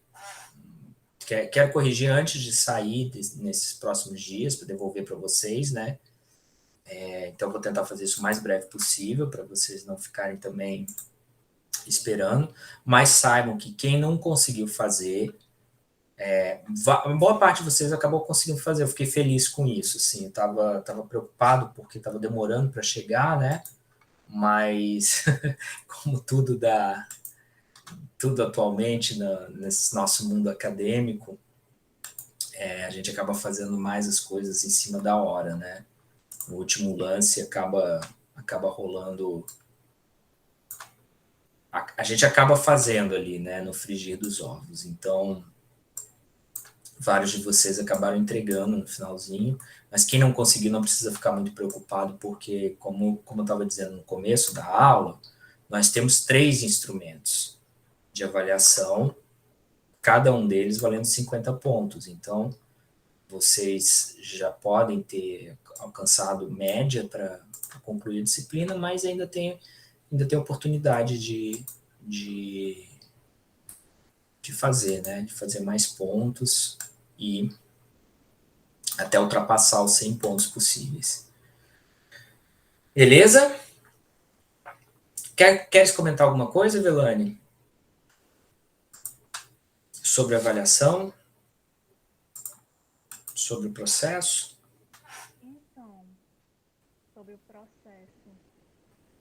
Quero corrigir antes de sair nesses próximos dias, para devolver para vocês, né? Então, vou tentar fazer isso o mais breve possível, para vocês não ficarem também esperando. Mas saibam que quem não conseguiu fazer, boa parte de vocês acabou conseguindo fazer. Eu fiquei feliz com isso, assim. Eu tava preocupado porque estava demorando para chegar, né? Mas, como tudo atualmente nesse nosso mundo acadêmico, a gente acaba fazendo mais as coisas em cima da hora, né? O último lance acaba rolando. A gente acaba fazendo ali, né? No frigir dos ovos. Então, vários de vocês acabaram entregando no finalzinho, mas quem não conseguiu não precisa ficar muito preocupado, porque, como eu estava dizendo no começo da aula, nós temos 3 instrumentos de avaliação, cada um deles valendo 50 pontos. Então, vocês já podem ter alcançado média para concluir a disciplina, mas ainda tem oportunidade de fazer, né? De fazer mais pontos e até ultrapassar os 100 pontos possíveis. Beleza? Queres comentar alguma coisa, Velane? Sobre a avaliação? Sobre o processo? Então, sobre o processo,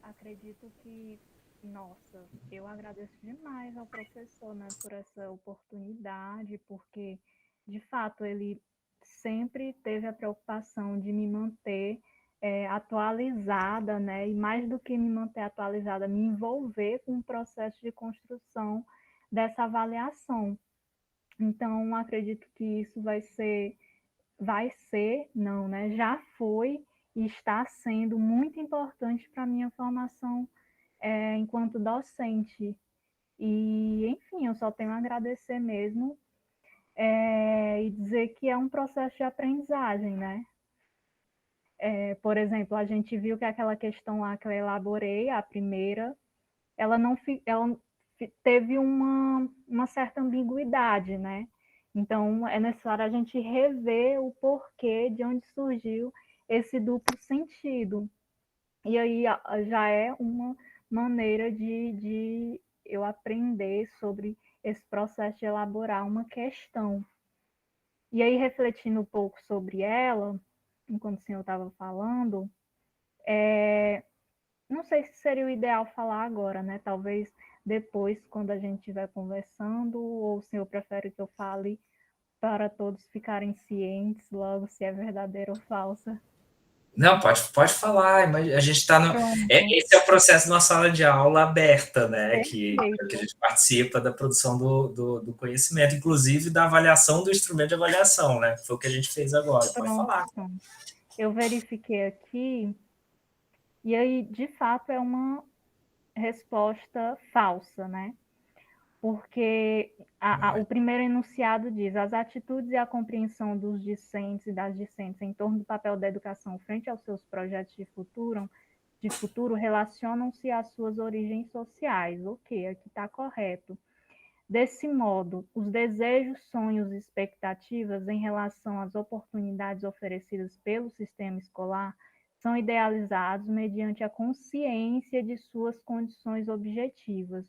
acredito que, nossa, eu agradeço demais ao professor, né, por essa oportunidade, porque, de fato, ele sempre teve a preocupação de me manter atualizada, né, e mais do que me manter atualizada, me envolver com o processo de construção dessa avaliação. Então, acredito que isso não, né? Já foi e está sendo muito importante para a minha formação enquanto docente. E, enfim, eu só tenho a agradecer mesmo e dizer que é um processo de aprendizagem, né? Por exemplo, a gente viu que aquela questão lá que eu elaborei, a primeira, ela teve uma certa ambiguidade, né? Então, é necessário a gente rever o porquê de onde surgiu esse duplo sentido. E aí já é uma maneira de eu aprender sobre esse processo de elaborar uma questão. E aí, refletindo um pouco sobre ela, enquanto o senhor estava falando, não sei se seria o ideal falar agora, né? Talvez depois, quando a gente estiver conversando, ou o senhor prefere que eu fale para todos ficarem cientes logo se é verdadeira ou falsa? Não, pode falar, mas a gente está no. Pronto, Esse é o processo de uma sala de aula aberta, né? Que a perfeito. gente participa da produção do conhecimento, inclusive da avaliação do instrumento de avaliação, né? Foi o que a gente fez agora. Pode Pronto. falar. Eu verifiquei aqui, e aí, de fato, é uma resposta falsa, né? Porque o primeiro enunciado diz: as atitudes e a compreensão dos discentes e das discentes em torno do papel da educação frente aos seus projetos de futuro relacionam-se às suas origens sociais. Ok, aqui está correto. Desse modo, os desejos, sonhos e expectativas em relação às oportunidades oferecidas pelo sistema escolar são idealizados mediante a consciência de suas condições objetivas.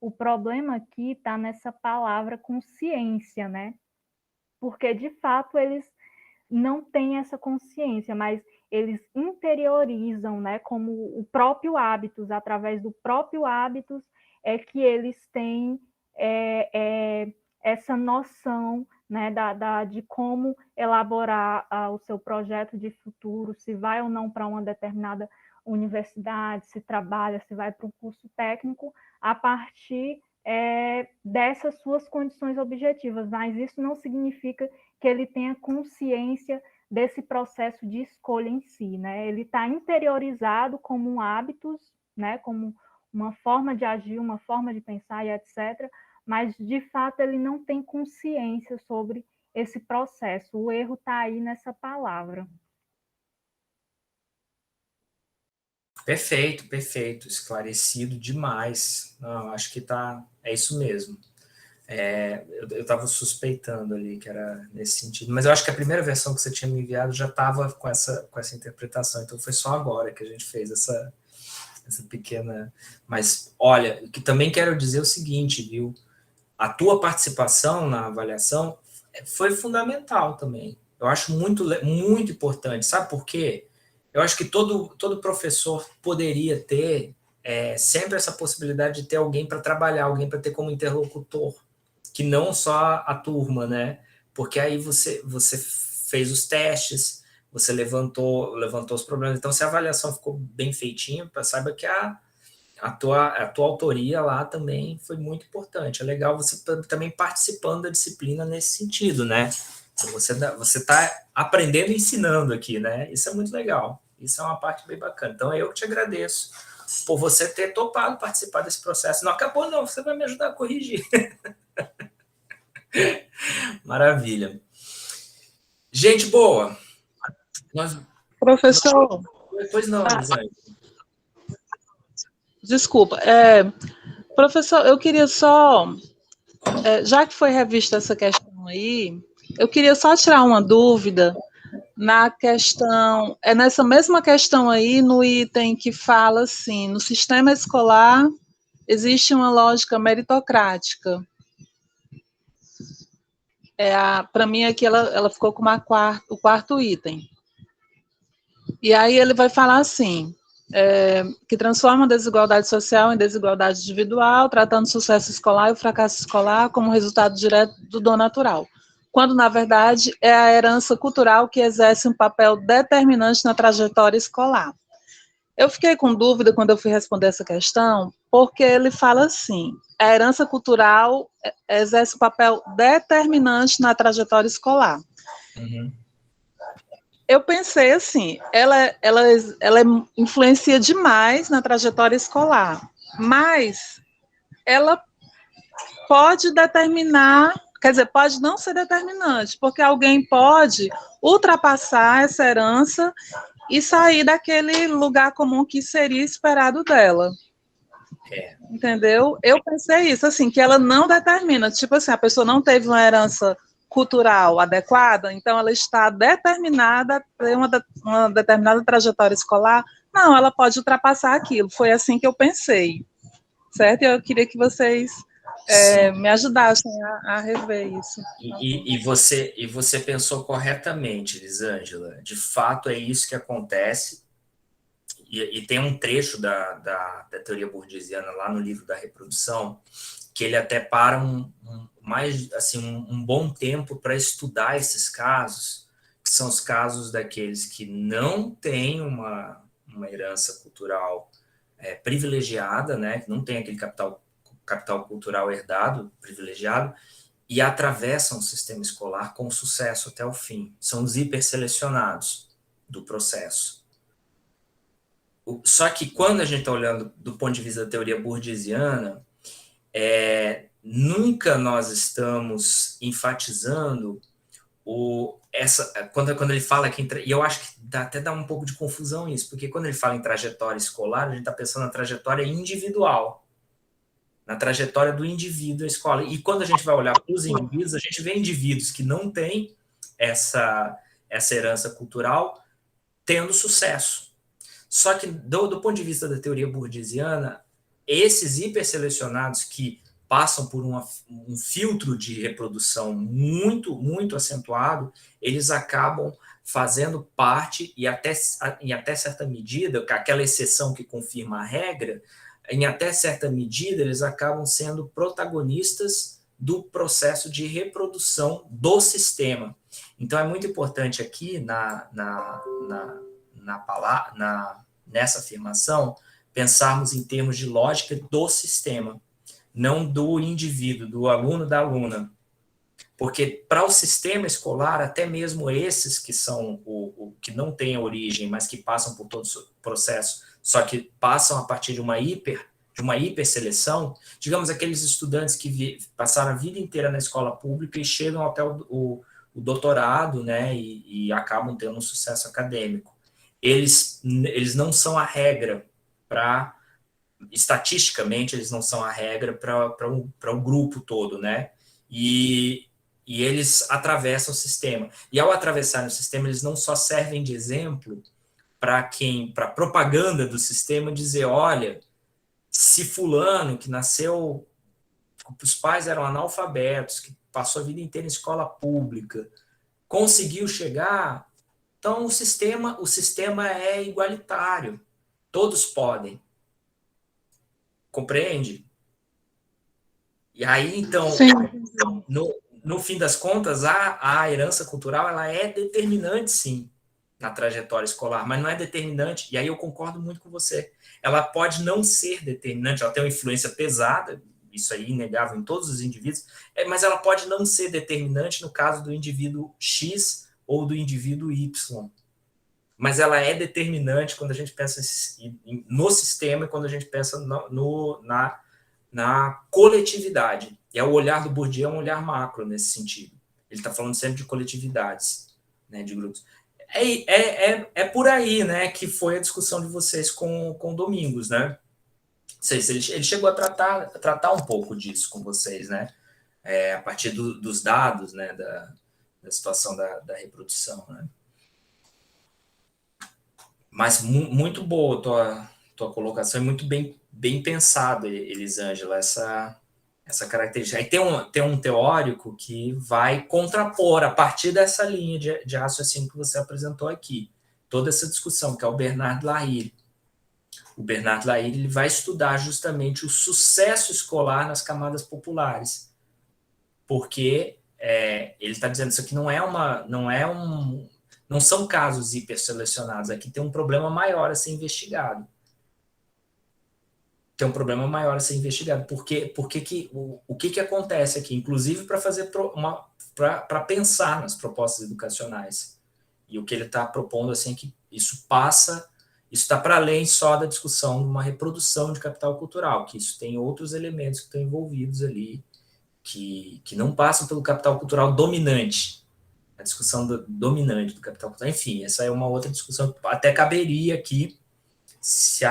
O problema aqui está nessa palavra consciência, né? Porque, de fato, eles não têm essa consciência, mas eles interiorizam, né? Como o próprio hábitos, através do próprio hábitos é que eles têm essa noção, né, de como elaborar o seu projeto de futuro, se vai ou não para uma determinada universidade, se trabalha, se vai para um curso técnico, a partir dessas suas condições objetivas, mas isso não significa que ele tenha consciência desse processo de escolha em si, né? Ele está interiorizado como um hábitos, né? Como uma forma de agir, uma forma de pensar e etc., mas de fato ele não tem consciência sobre esse processo. O erro está aí nessa palavra. Perfeito, perfeito. Esclarecido demais. Não, acho que é isso mesmo. Eu estava suspeitando ali que era nesse sentido, mas eu acho que a primeira versão que você tinha me enviado já estava com essa interpretação, então foi só agora que a gente fez essa pequena. Mas olha, o que também quero dizer é o seguinte, viu? A tua participação na avaliação foi fundamental também. Eu acho muito importante. Sabe por quê? Eu acho que todo professor poderia ter sempre essa possibilidade de ter alguém para trabalhar, alguém para ter como interlocutor, que não só a turma, né? Porque aí você fez os testes, você levantou os problemas. Então, se a avaliação ficou bem feitinha, saiba que a tua autoria lá também foi muito importante. É legal você também participando da disciplina nesse sentido, né? Você está aprendendo e ensinando aqui, né? Isso é muito legal. Isso é uma parte bem bacana. Então, eu que te agradeço por você ter topado participar desse processo. Não acabou, não. Você vai me ajudar a corrigir. Maravilha. Gente boa. Professor, Depois não, Elisângela. desculpa. Professor, eu queria só, já que foi revista essa questão aí, eu queria só tirar uma dúvida na questão, nessa mesma questão aí, no item que fala assim, no sistema escolar existe uma lógica meritocrática. Para mim aqui ela ficou com o quarto item. E aí ele vai falar assim, que transforma a desigualdade social em desigualdade individual, tratando o sucesso escolar e o fracasso escolar como resultado direto do dom natural, quando, na verdade, é a herança cultural que exerce um papel determinante na trajetória escolar. Eu fiquei com dúvida quando eu fui responder essa questão, porque ele fala assim, a herança cultural exerce um papel determinante na trajetória escolar. Uhum. Eu pensei assim, ela influencia demais na trajetória escolar, mas ela pode determinar, quer dizer, pode não ser determinante, porque alguém pode ultrapassar essa herança e sair daquele lugar comum que seria esperado dela. Entendeu? Eu pensei isso, assim, que ela não determina, tipo assim, a pessoa não teve uma herança cultural adequada, então ela está determinada a ter uma determinada trajetória escolar, não, ela pode ultrapassar aquilo, foi assim que eu pensei, certo? Eu queria que vocês me ajudassem a rever isso. E você pensou corretamente, Elisângela, de fato é isso que acontece, e tem um trecho da teoria burgesiana lá no livro da reprodução, que ele até para um bom tempo para estudar esses casos, que são os casos daqueles que não têm uma herança cultural privilegiada, né, que não tem aquele capital cultural herdado, privilegiado, e atravessam o sistema escolar com sucesso até o fim. São os hiperselecionados do processo. Só que quando a gente está olhando do ponto de vista da teoria burgesiana, nunca nós estamos enfatizando quando ele fala que... E eu acho que até dá um pouco de confusão isso, porque quando ele fala em trajetória escolar, a gente está pensando na trajetória individual, na trajetória do indivíduo à escola. E quando a gente vai olhar para os indivíduos, a gente vê indivíduos que não têm essa herança cultural tendo sucesso. Só que, do ponto de vista da teoria burgesiana, esses hiperselecionados que passam por um filtro de reprodução muito, muito acentuado, eles acabam fazendo parte, e até certa medida, aquela exceção que confirma a regra, em até certa medida, eles acabam sendo protagonistas do processo de reprodução do sistema. Então, é muito importante aqui, nessa afirmação, pensarmos em termos de lógica do sistema, não do indivíduo, do aluno, da aluna. Porque para o sistema escolar, até mesmo esses que são que não têm origem, mas que passam por todo o processo, só que passam a partir de uma hiperseleção, digamos, aqueles estudantes que passaram a vida inteira na escola pública e chegam até o doutorado, né, e acabam tendo um sucesso acadêmico. Eles não são a regra estatisticamente, eles não são a regra para o grupo todo, né? E eles atravessam o sistema. E ao atravessarem o sistema, eles não só servem de exemplo para propaganda do sistema, dizer, olha, se fulano que nasceu, os pais eram analfabetos, que passou a vida inteira em escola pública, conseguiu chegar, então o sistema é igualitário, todos podem. Compreende? E aí, então, no fim das contas, a herança cultural ela é determinante, sim, na trajetória escolar, mas não é determinante, e aí eu concordo muito com você. Ela pode não ser determinante, ela tem uma influência pesada, isso aí inegável em todos os indivíduos, mas ela pode não ser determinante no caso do indivíduo X ou do indivíduo Y. Mas ela é determinante quando a gente pensa no sistema e quando a gente pensa na coletividade. E o olhar do Bourdieu é um olhar macro nesse sentido. Ele está falando sempre de coletividades, né, de grupos. É por aí, né, que foi a discussão de vocês com o Domingos, né? Não sei se ele chegou a tratar um pouco disso com vocês, né? A partir dos dados, né, da situação da reprodução, né? Mas muito boa tua colocação, e muito bem pensado, Elisângela, essa característica. Aí tem um teórico que vai contrapor, a partir dessa linha de raciocínio que você apresentou aqui, toda essa discussão, que é o Bernard Lahire. O Bernard Lahire ele vai estudar justamente o sucesso escolar nas camadas populares, porque ele está dizendo isso aqui não são casos hiperselecionados, aqui tem um problema maior a ser investigado. O que acontece aqui? Inclusive para pensar nas propostas educacionais. E o que ele está propondo assim, é que isso está para além só da discussão de uma reprodução de capital cultural, que isso tem outros elementos que estão envolvidos ali, que não passam pelo capital cultural dominante, a discussão dominante do capital cultural. Enfim, essa é uma outra discussão que até caberia aqui se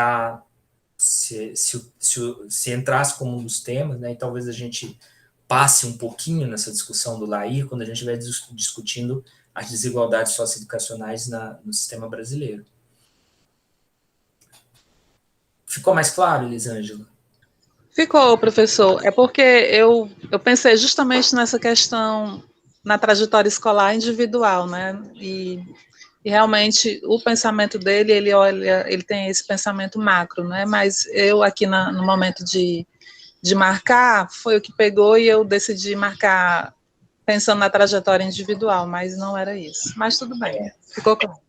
entrasse como um dos temas, né, e talvez a gente passe um pouquinho nessa discussão do Lahire quando a gente vai discutindo as desigualdades socioeducacionais no sistema brasileiro. Ficou mais claro, Elisângela? Ficou, professor. É porque eu pensei justamente nessa questão na trajetória escolar individual, né? E E realmente o pensamento dele, ele tem esse pensamento macro, né? Mas eu aqui no momento de marcar, foi o que pegou e eu decidi marcar pensando na trajetória individual, mas não era isso. Mas tudo bem, ficou claro.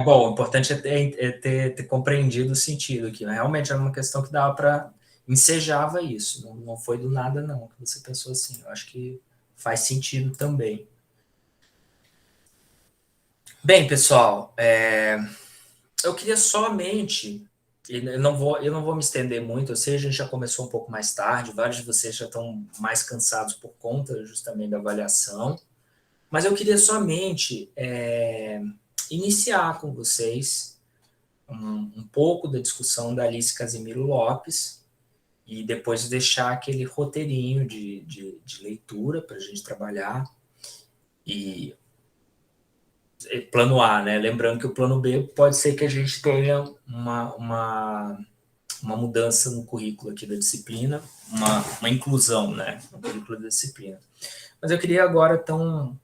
Bom, o importante é ter compreendido o sentido aqui. Né? Realmente era uma questão que dava para ensejava isso. Não foi do nada, não, que você pensou assim. Eu acho que faz sentido também. Bem, pessoal, eu queria somente... Eu não vou me estender muito, eu sei que a gente já começou um pouco mais tarde, vários de vocês já estão mais cansados por conta justamente da avaliação, mas eu queria somente iniciar com vocês um pouco da discussão da Alice Casimiro Lopes e depois deixar aquele roteirinho de leitura para a gente trabalhar. E plano A, né? Lembrando que o plano B pode ser que a gente tenha uma mudança no currículo aqui da disciplina, uma inclusão, né, no currículo da disciplina. Mas eu queria agora, então,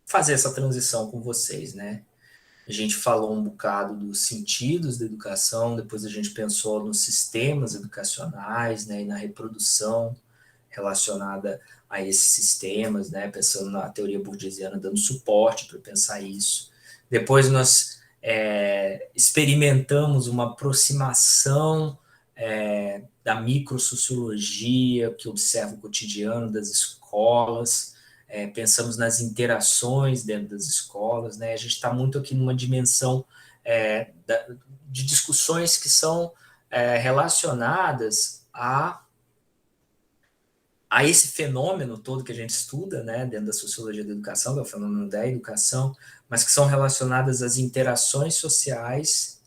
fazer essa transição com vocês, né? A gente falou um bocado dos sentidos da educação, depois a gente pensou nos sistemas educacionais, né, e na reprodução relacionada a esses sistemas, né, pensando na teoria bourdieusiana, dando suporte para pensar isso. Depois nós experimentamos uma aproximação da microsociologia, que observa o cotidiano das escolas, pensamos nas interações dentro das escolas, né? A gente está muito aqui numa dimensão de discussões que são relacionadas a esse fenômeno todo que a gente estuda, né, dentro da sociologia da educação, que é o fenômeno da educação, mas que são relacionadas às interações sociais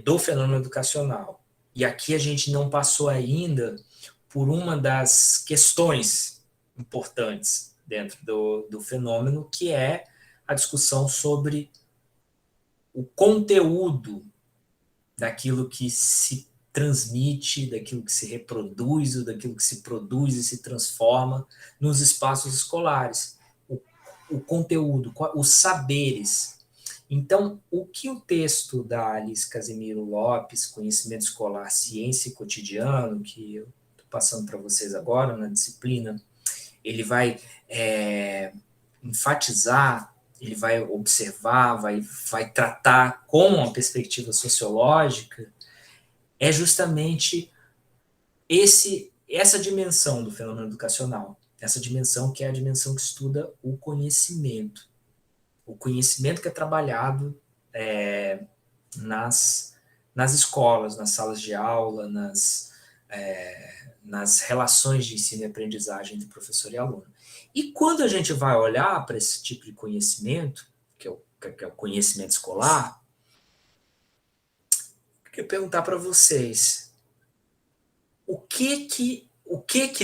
do fenômeno educacional. E aqui a gente não passou ainda por uma das questões importantes dentro do fenômeno, que é a discussão sobre o conteúdo daquilo que se transmite, daquilo que se reproduz, ou daquilo que se produz e se transforma nos espaços escolares. O conteúdo, os saberes. Então, o que o texto da Alice Casimiro Lopes, Conhecimento Escolar, Ciência e Cotidiano, que eu estou passando para vocês agora na disciplina, ele vai enfatizar, ele vai observar, vai tratar com uma perspectiva sociológica, é justamente essa dimensão do fenômeno educacional, essa dimensão que é a dimensão que estuda o conhecimento que é trabalhado nas escolas, nas salas de aula, nas relações de ensino e aprendizagem entre professor e aluno. E quando a gente vai olhar para esse tipo de conhecimento, que é o conhecimento escolar, eu queria perguntar para vocês, o que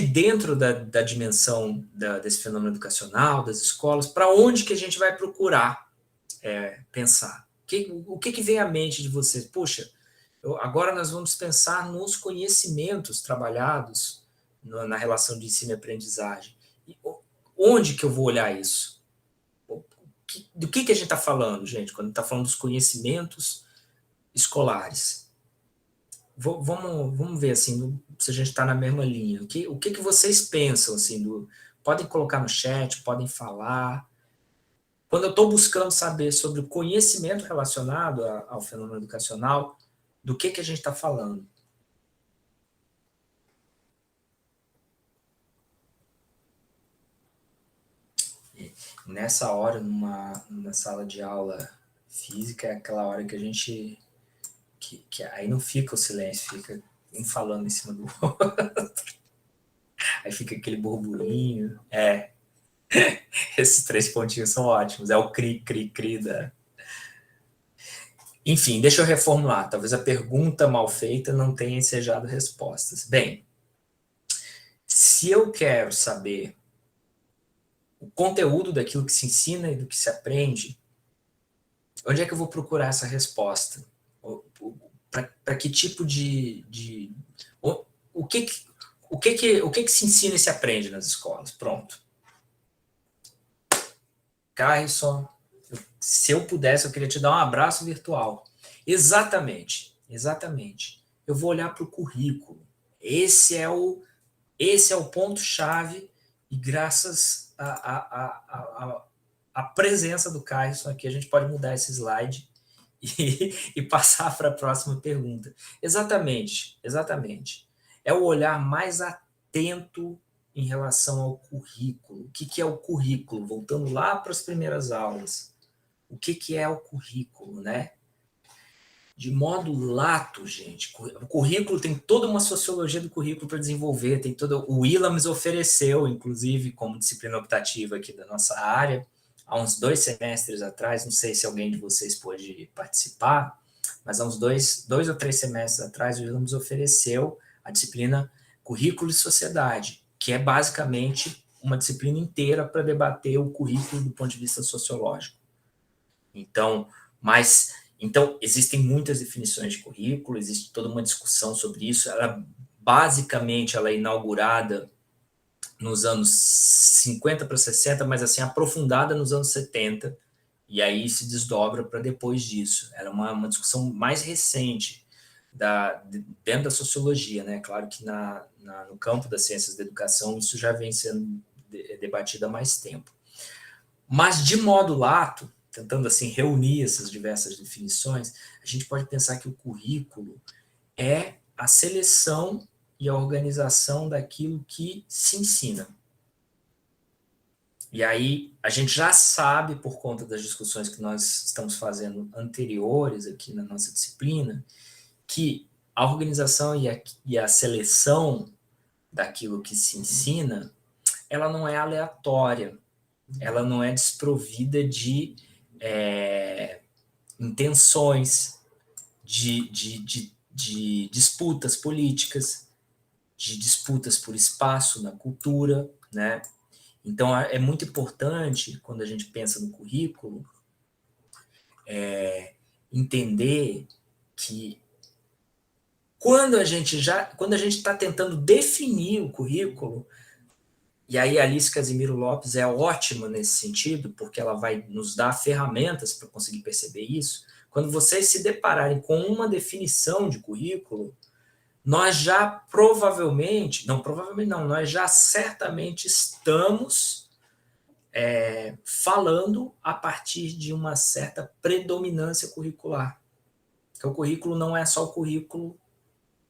dentro da dimensão desse fenômeno educacional, das escolas, para onde que a gente vai procurar pensar? O que vem à mente de vocês? Puxa, agora nós vamos pensar nos conhecimentos trabalhados na relação de ensino e aprendizagem. Onde que eu vou olhar isso? Do que a gente está falando, gente, quando está falando dos conhecimentos escolares? Vamos ver assim, se a gente está na mesma linha. O que vocês pensam? Assim, podem colocar no chat, podem falar. Quando eu estou buscando saber sobre o conhecimento relacionado ao fenômeno educacional, do que a gente está falando? Nessa hora, numa sala de aula física, é aquela hora que a gente... Que aí não fica o silêncio, fica um falando em cima do outro. Aí fica aquele burburinho. Esses 3 pontinhos são ótimos. É o cri, cri, cri da... Enfim, deixa eu reformular. Talvez a pergunta mal feita não tenha ensejado respostas. Bem, se eu quero saber o conteúdo daquilo que se ensina e do que se aprende, onde é que eu vou procurar essa resposta? Para que tipo o que se ensina e se aprende nas escolas? Pronto. Carrisson, se eu pudesse, eu queria te dar um abraço virtual. Exatamente. Eu vou olhar para o currículo. Esse é o ponto-chave, e graças à presença do Carrisson aqui, a gente pode mudar esse slide e passar para a próxima pergunta. Exatamente. É o olhar mais atento em relação ao currículo. O que é o currículo? Voltando lá para as primeiras aulas. O que é o currículo, né? De modo lato, gente, o currículo tem toda uma sociologia do currículo para desenvolver, tem todo, o Willems ofereceu, inclusive, como disciplina optativa aqui da nossa área, há uns 2 semestres atrás, não sei se alguém de vocês pôde participar, mas há uns 2 ou 3 semestres atrás, o Willems ofereceu a disciplina Currículo e Sociedade, que é basicamente uma disciplina inteira para debater o currículo do ponto de vista sociológico. Então, existem muitas definições de currículo, existe toda uma discussão sobre isso. Basicamente, ela é inaugurada nos anos 50 para 60, mas assim, aprofundada nos anos 70, e aí se desdobra para depois disso. Era uma discussão mais recente dentro da sociologia, né? Claro que no campo das ciências da educação isso já vem sendo debatido há mais tempo. Mas, de modo lato, tentando assim reunir essas diversas definições, a gente pode pensar que o currículo é a seleção e a organização daquilo que se ensina. E aí a gente já sabe, por conta das discussões que nós estamos fazendo anteriores aqui na nossa disciplina, que a organização e a seleção daquilo que se ensina, ela não é aleatória, ela não é desprovida de intenções, de disputas políticas, de disputas por espaço na cultura, né? Então, é muito importante, quando a gente pensa no currículo, entender que quando a gente está tentando definir o currículo, e aí a Alice Casimiro Lopes é ótima nesse sentido, porque ela vai nos dar ferramentas para conseguir perceber isso. Quando vocês se depararem com uma definição de currículo, nós já nós já certamente estamos falando a partir de uma certa predominância curricular. Porque o currículo não é só o currículo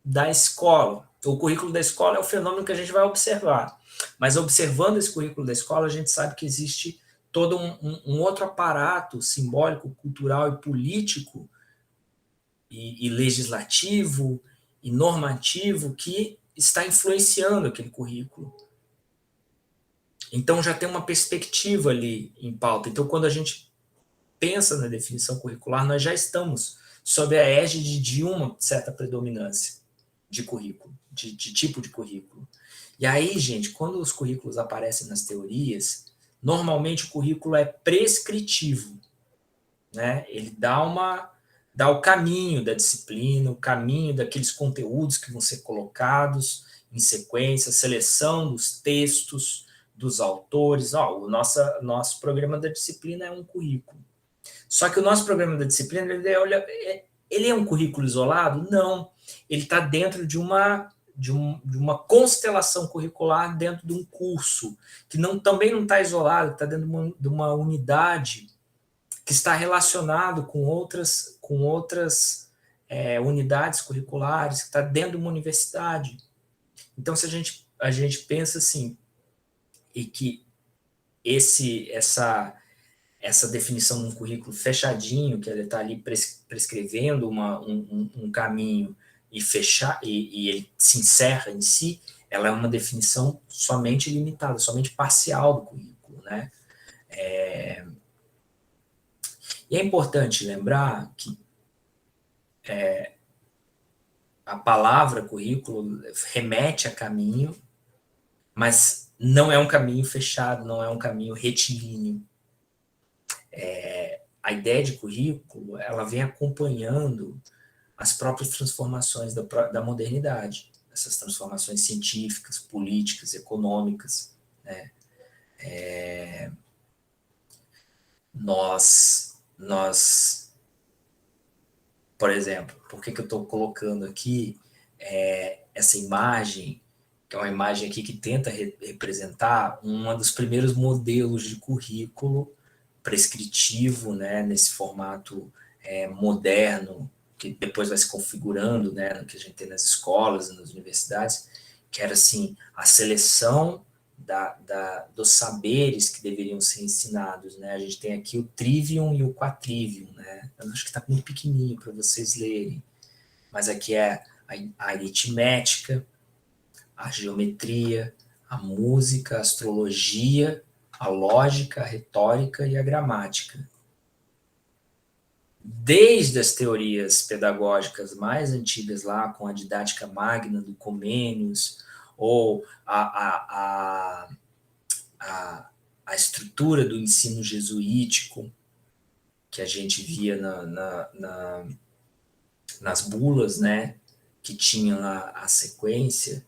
da escola. O currículo da escola é o fenômeno que a gente vai observar. Mas observando esse currículo da escola, a gente sabe que existe todo um outro aparato simbólico, cultural e político e legislativo e normativo que está influenciando aquele currículo. Então já tem uma perspectiva ali em pauta. Então, quando a gente pensa na definição curricular, nós já estamos sob a égide de uma certa predominância de currículo, de tipo de currículo. E aí, gente, quando os currículos aparecem nas teorias, normalmente o currículo é prescritivo, né? Ele dá o caminho da disciplina, o caminho daqueles conteúdos que vão ser colocados em sequência, seleção dos textos, dos autores. O nosso programa da disciplina é um currículo. Só que o nosso programa da disciplina, ele é um currículo isolado? Não. Ele está dentro de uma constelação curricular, dentro de um curso, que também não está isolado, está dentro de uma unidade que está relacionado com outras unidades curriculares, que está dentro de uma universidade. Então, se a gente pensa assim, e que essa definição de um currículo fechadinho, que ele está ali prescrevendo um caminho e ele se encerra em si, ela é uma definição somente limitada, somente parcial do currículo, né? E é importante lembrar que a palavra currículo remete a caminho, mas não é um caminho fechado, não é um caminho retilíneo. A ideia de currículo, ela vem acompanhando as próprias transformações da modernidade, essas transformações científicas, políticas, econômicas, né? nós, por exemplo, por que eu estou colocando aqui essa imagem, que é uma imagem aqui que tenta representar um dos primeiros modelos de currículo prescritivo, né, nesse formato moderno, que depois vai se configurando, né, no que a gente tem nas escolas e nas universidades, que era assim, a seleção dos saberes que deveriam ser ensinados, né? A gente tem aqui o trivium e o quatrivium, né? Eu acho que está muito pequenininho para vocês lerem, mas aqui é a aritmética, a geometria, a música, a astrologia, a lógica, a retórica e a gramática. Desde as teorias pedagógicas mais antigas lá, com a didática magna do Comênios, ou a estrutura do ensino jesuítico, que a gente via nas bulas, né, que tinham a sequência,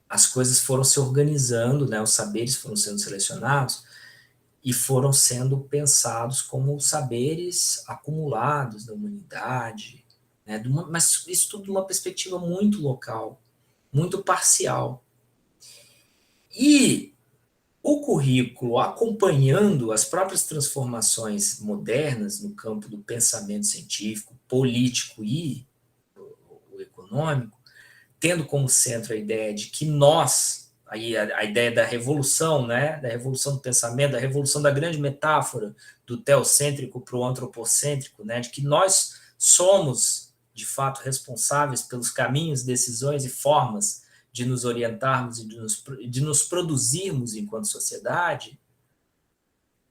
as coisas foram se organizando, né, os saberes foram sendo selecionados e foram sendo pensados como saberes acumulados da humanidade, né, mas isso tudo de uma perspectiva muito local, muito parcial. E o currículo, acompanhando as próprias transformações modernas no campo do pensamento científico, político e o econômico, tendo como centro a ideia de que nós, aí a ideia da revolução, né, da revolução do pensamento, da revolução da grande metáfora do teocêntrico para o antropocêntrico, né, de que nós somos, de fato, responsáveis pelos caminhos, decisões e formas de nos orientarmos e de nos produzirmos enquanto sociedade,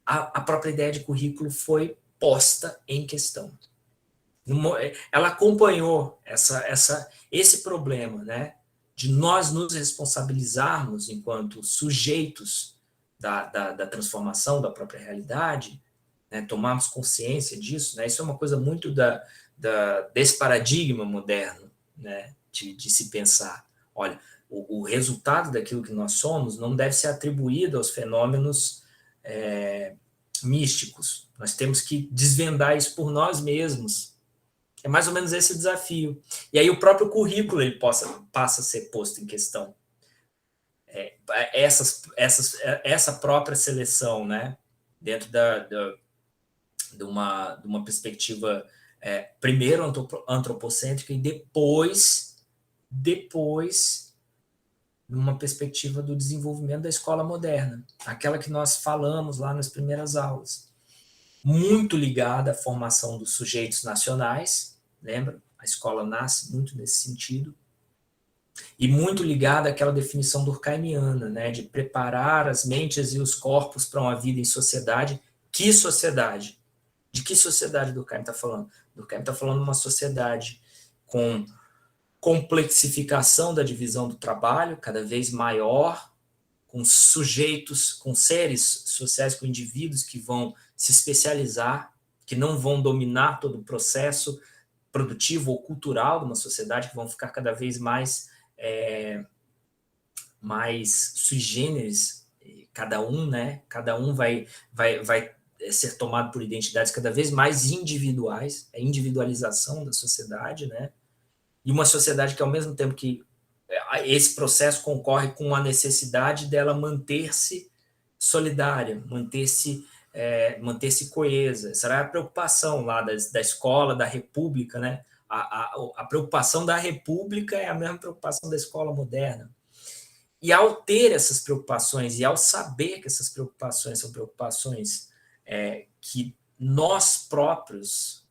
a própria ideia de currículo foi posta em questão. Ela acompanhou esse problema, né, de nós nos responsabilizarmos enquanto sujeitos da transformação da própria realidade, né, tomarmos consciência disso, né, isso é uma coisa muito desse paradigma moderno, né, de se pensar, olha, o resultado daquilo que nós somos não deve ser atribuído aos fenômenos místicos, nós temos que desvendar isso por nós mesmos. É mais ou menos esse o desafio. E aí o próprio currículo ele passa a ser posto em questão. Essa própria seleção, né, dentro de uma perspectiva primeiro antropocêntrica e depois numa perspectiva do desenvolvimento da escola moderna, aquela que nós falamos lá nas primeiras aulas. Muito ligada à formação dos sujeitos nacionais, lembra? A escola nasce muito nesse sentido, e muito ligada àquela definição durkheimiana, né, de preparar as mentes e os corpos para uma vida em sociedade. Que sociedade? De que sociedade Durkheim está falando? Durkheim está falando de uma sociedade com complexificação da divisão do trabalho, cada vez maior, com sujeitos, com seres sociais, com indivíduos que vão se especializar, que não vão dominar todo o processo produtivo ou cultural de uma sociedade, que vão ficar cada vez mais sui generis, cada um, né? Cada um vai ser tomado por identidades cada vez mais individuais, a individualização da sociedade, né? E uma sociedade que, ao mesmo tempo que esse processo concorre com a necessidade dela manter-se solidária, manter-se coesa. Essa era a preocupação lá da escola, da república, né? A preocupação da república é a mesma preocupação da escola moderna. E ao ter essas preocupações e ao saber que essas preocupações são preocupações que nós próprios,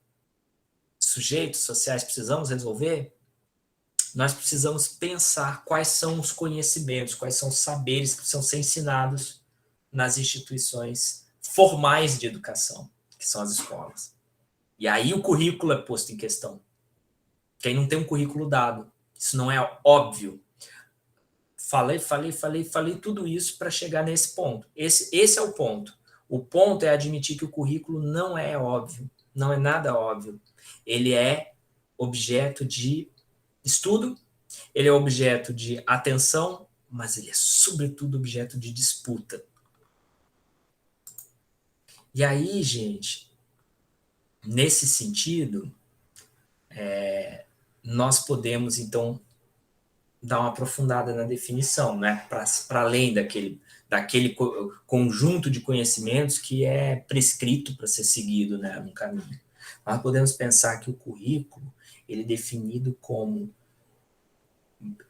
sujeitos sociais, precisamos resolver, nós precisamos pensar quais são os conhecimentos, quais são os saberes que precisam ser ensinados nas instituições formais de educação, que são as escolas. E aí o currículo é posto em questão. Quem não tem um currículo dado, isso não é óbvio. Falei tudo isso para chegar nesse ponto. Esse é o ponto. O ponto é admitir que o currículo não é óbvio, não é nada óbvio. Ele é objeto de estudo, ele é objeto de atenção, mas ele é, sobretudo, objeto de disputa. E aí, gente, nesse sentido, nós podemos, então, dar uma aprofundada na definição, né? Para além daquele conjunto de conhecimentos que é prescrito para ser seguido, né, no caminho. Nós podemos pensar que o currículo ele é definido como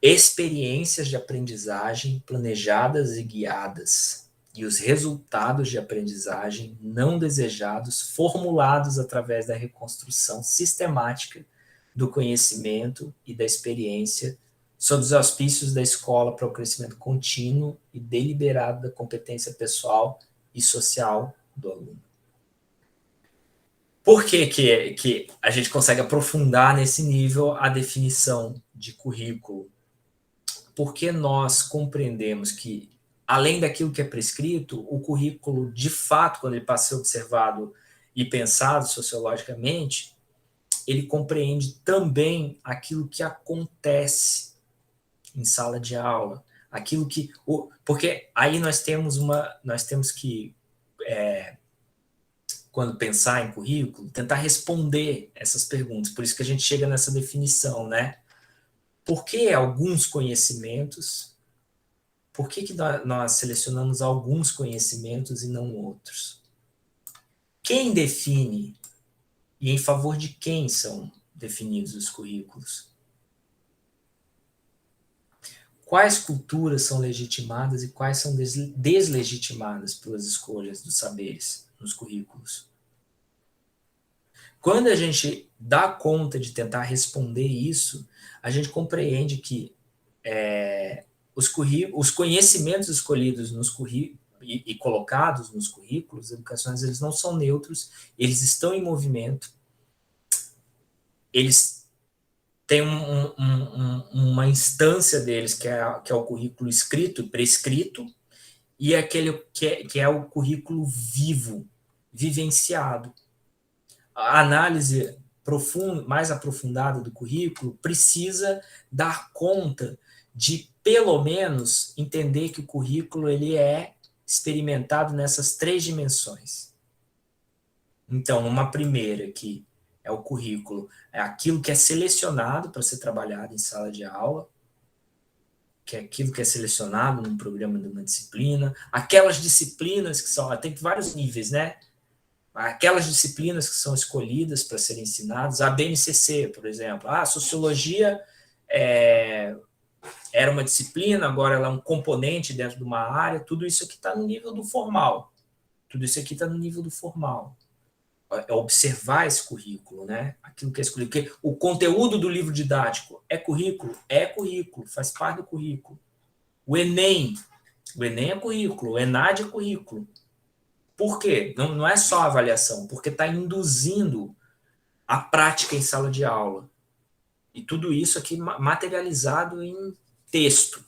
experiências de aprendizagem planejadas e guiadas, e os resultados de aprendizagem não desejados formulados através da reconstrução sistemática do conhecimento e da experiência sob os auspícios da escola para o crescimento contínuo e deliberado da competência pessoal e social do aluno. Por que a gente consegue aprofundar nesse nível a definição de currículo? Porque nós compreendemos que, além daquilo que é prescrito, o currículo, de fato, quando ele passa a ser observado e pensado sociologicamente, ele compreende também aquilo que acontece em sala de aula, aquilo que... Porque aí nós temos que, quando pensar em currículo, tentar responder essas perguntas. Por isso que a gente chega nessa definição, né? Por que alguns conhecimentos... Por que nós selecionamos alguns conhecimentos e não outros? Quem define e em favor de quem são definidos os currículos? Quais culturas são legitimadas e quais são deslegitimadas pelas escolhas dos saberes nos currículos? Quando a gente dá conta de tentar responder isso, a gente compreende que os conhecimentos escolhidos nos currículos e colocados nos currículos educacionais, eles não são neutros, eles estão em movimento, eles têm uma instância deles que é o currículo escrito, prescrito, e aquele que é o currículo vivo, vivenciado. A análise mais aprofundada do currículo precisa dar conta de, pelo menos, entender que o currículo ele é experimentado nessas 3 dimensões. Então, uma primeira, que é o currículo, é aquilo que é selecionado para ser trabalhado em sala de aula, que é aquilo que é selecionado num programa de uma disciplina, aquelas disciplinas que são... Tem vários níveis, né? Aquelas disciplinas que são escolhidas para serem ensinadas, a BNCC, por exemplo, a sociologia era uma disciplina, agora ela é um componente dentro de uma área, tudo isso aqui está no nível do formal. Tudo isso aqui está no nível do formal. É observar esse currículo, né? Aquilo que é escolhido. Porque o conteúdo do livro didático é currículo, faz parte do currículo. O Enem é currículo, o ENAD é currículo. Por quê? Não é só a avaliação, porque está induzindo a prática em sala de aula. E tudo isso aqui materializado em texto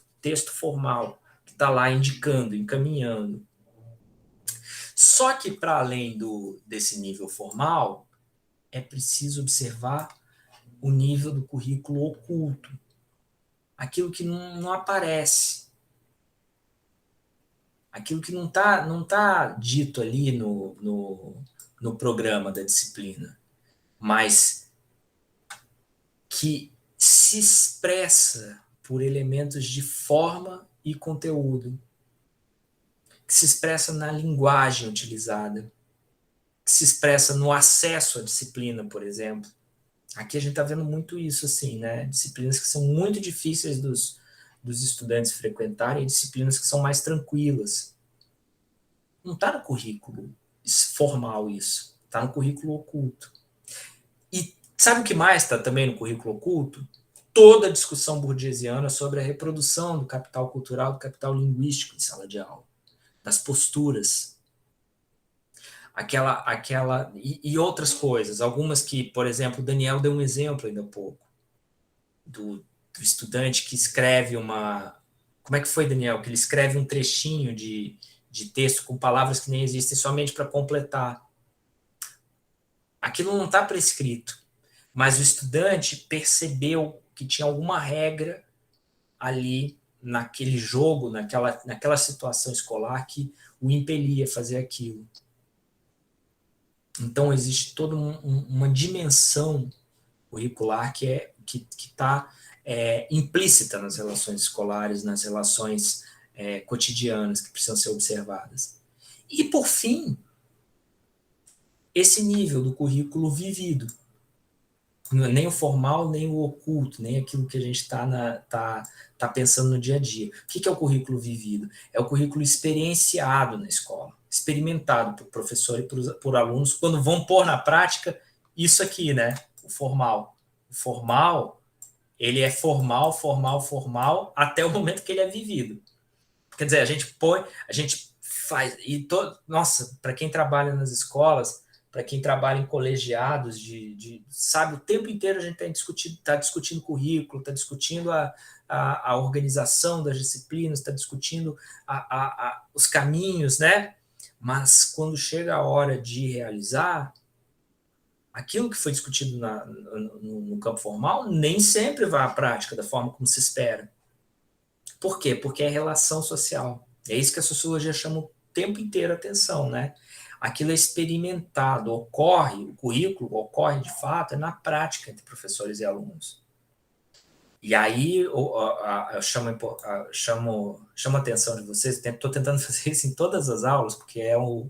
formal, que está lá indicando, encaminhando. Só que, para além desse nível formal, é preciso observar o nível do currículo oculto, aquilo que não aparece, aquilo que não tá dito ali no programa da disciplina, mas que se expressa por elementos de forma e conteúdo, que se expressa na linguagem utilizada, que se expressa no acesso à disciplina, por exemplo. Aqui a gente está vendo muito isso, assim, né? Disciplinas que são muito difíceis dos estudantes frequentarem, e disciplinas que são mais tranquilas. Não está no currículo formal isso, está no currículo oculto. E sabe o que mais está também no currículo oculto? Toda a discussão burgesiana sobre a reprodução do capital cultural, do capital linguístico em sala de aula, das posturas, e outras coisas, algumas que, por exemplo, o Daniel deu um exemplo ainda há pouco, do estudante que escreve como é que foi, Daniel? Que ele escreve um trechinho de texto com palavras que nem existem somente para completar. Aquilo não está prescrito, mas o estudante percebeu que tinha alguma regra ali naquele jogo, naquela situação escolar que o impelia a fazer aquilo. Então, existe toda uma dimensão curricular que está implícita nas relações escolares, nas relações cotidianas que precisam ser observadas. E, por fim, esse nível do currículo vivido. Nem o formal, nem o oculto, nem aquilo que a gente tá pensando no dia a dia. O que é o currículo vivido? É o currículo experienciado na escola, experimentado por professor e por alunos, quando vão pôr na prática isso aqui, né? O formal. O formal, ele é formal, até o momento que ele é vivido. Quer dizer, a gente faz, nossa, para quem trabalha nas escolas, para quem trabalha em colegiados, sabe, o tempo inteiro a gente está discutindo currículo, está discutindo a organização das disciplinas, está discutindo os caminhos, né? Mas quando chega a hora de realizar, aquilo que foi discutido no campo formal nem sempre vai à prática da forma como se espera. Por quê? Porque é relação social. É isso que a sociologia chama o tempo inteiro a atenção, né? Aquilo é experimentado, o currículo ocorre de fato na prática entre professores e alunos. E aí eu chamo a atenção de vocês, estou tentando fazer isso em todas as aulas, porque é o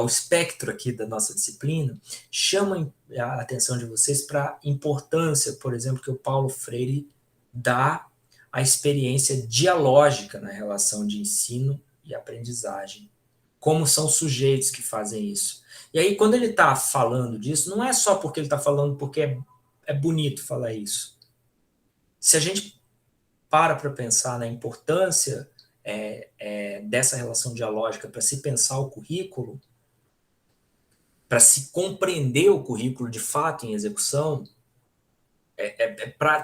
espectro aqui da nossa disciplina, chama a atenção de vocês para a importância, por exemplo, que o Paulo Freire dá à experiência dialógica na relação de ensino e aprendizagem. Como são sujeitos que fazem isso. E aí, quando ele está falando disso, não é só porque ele está falando porque é bonito falar isso. Se a gente para pensar na importância dessa relação dialógica para se pensar o currículo, para se compreender o currículo de fato em execução,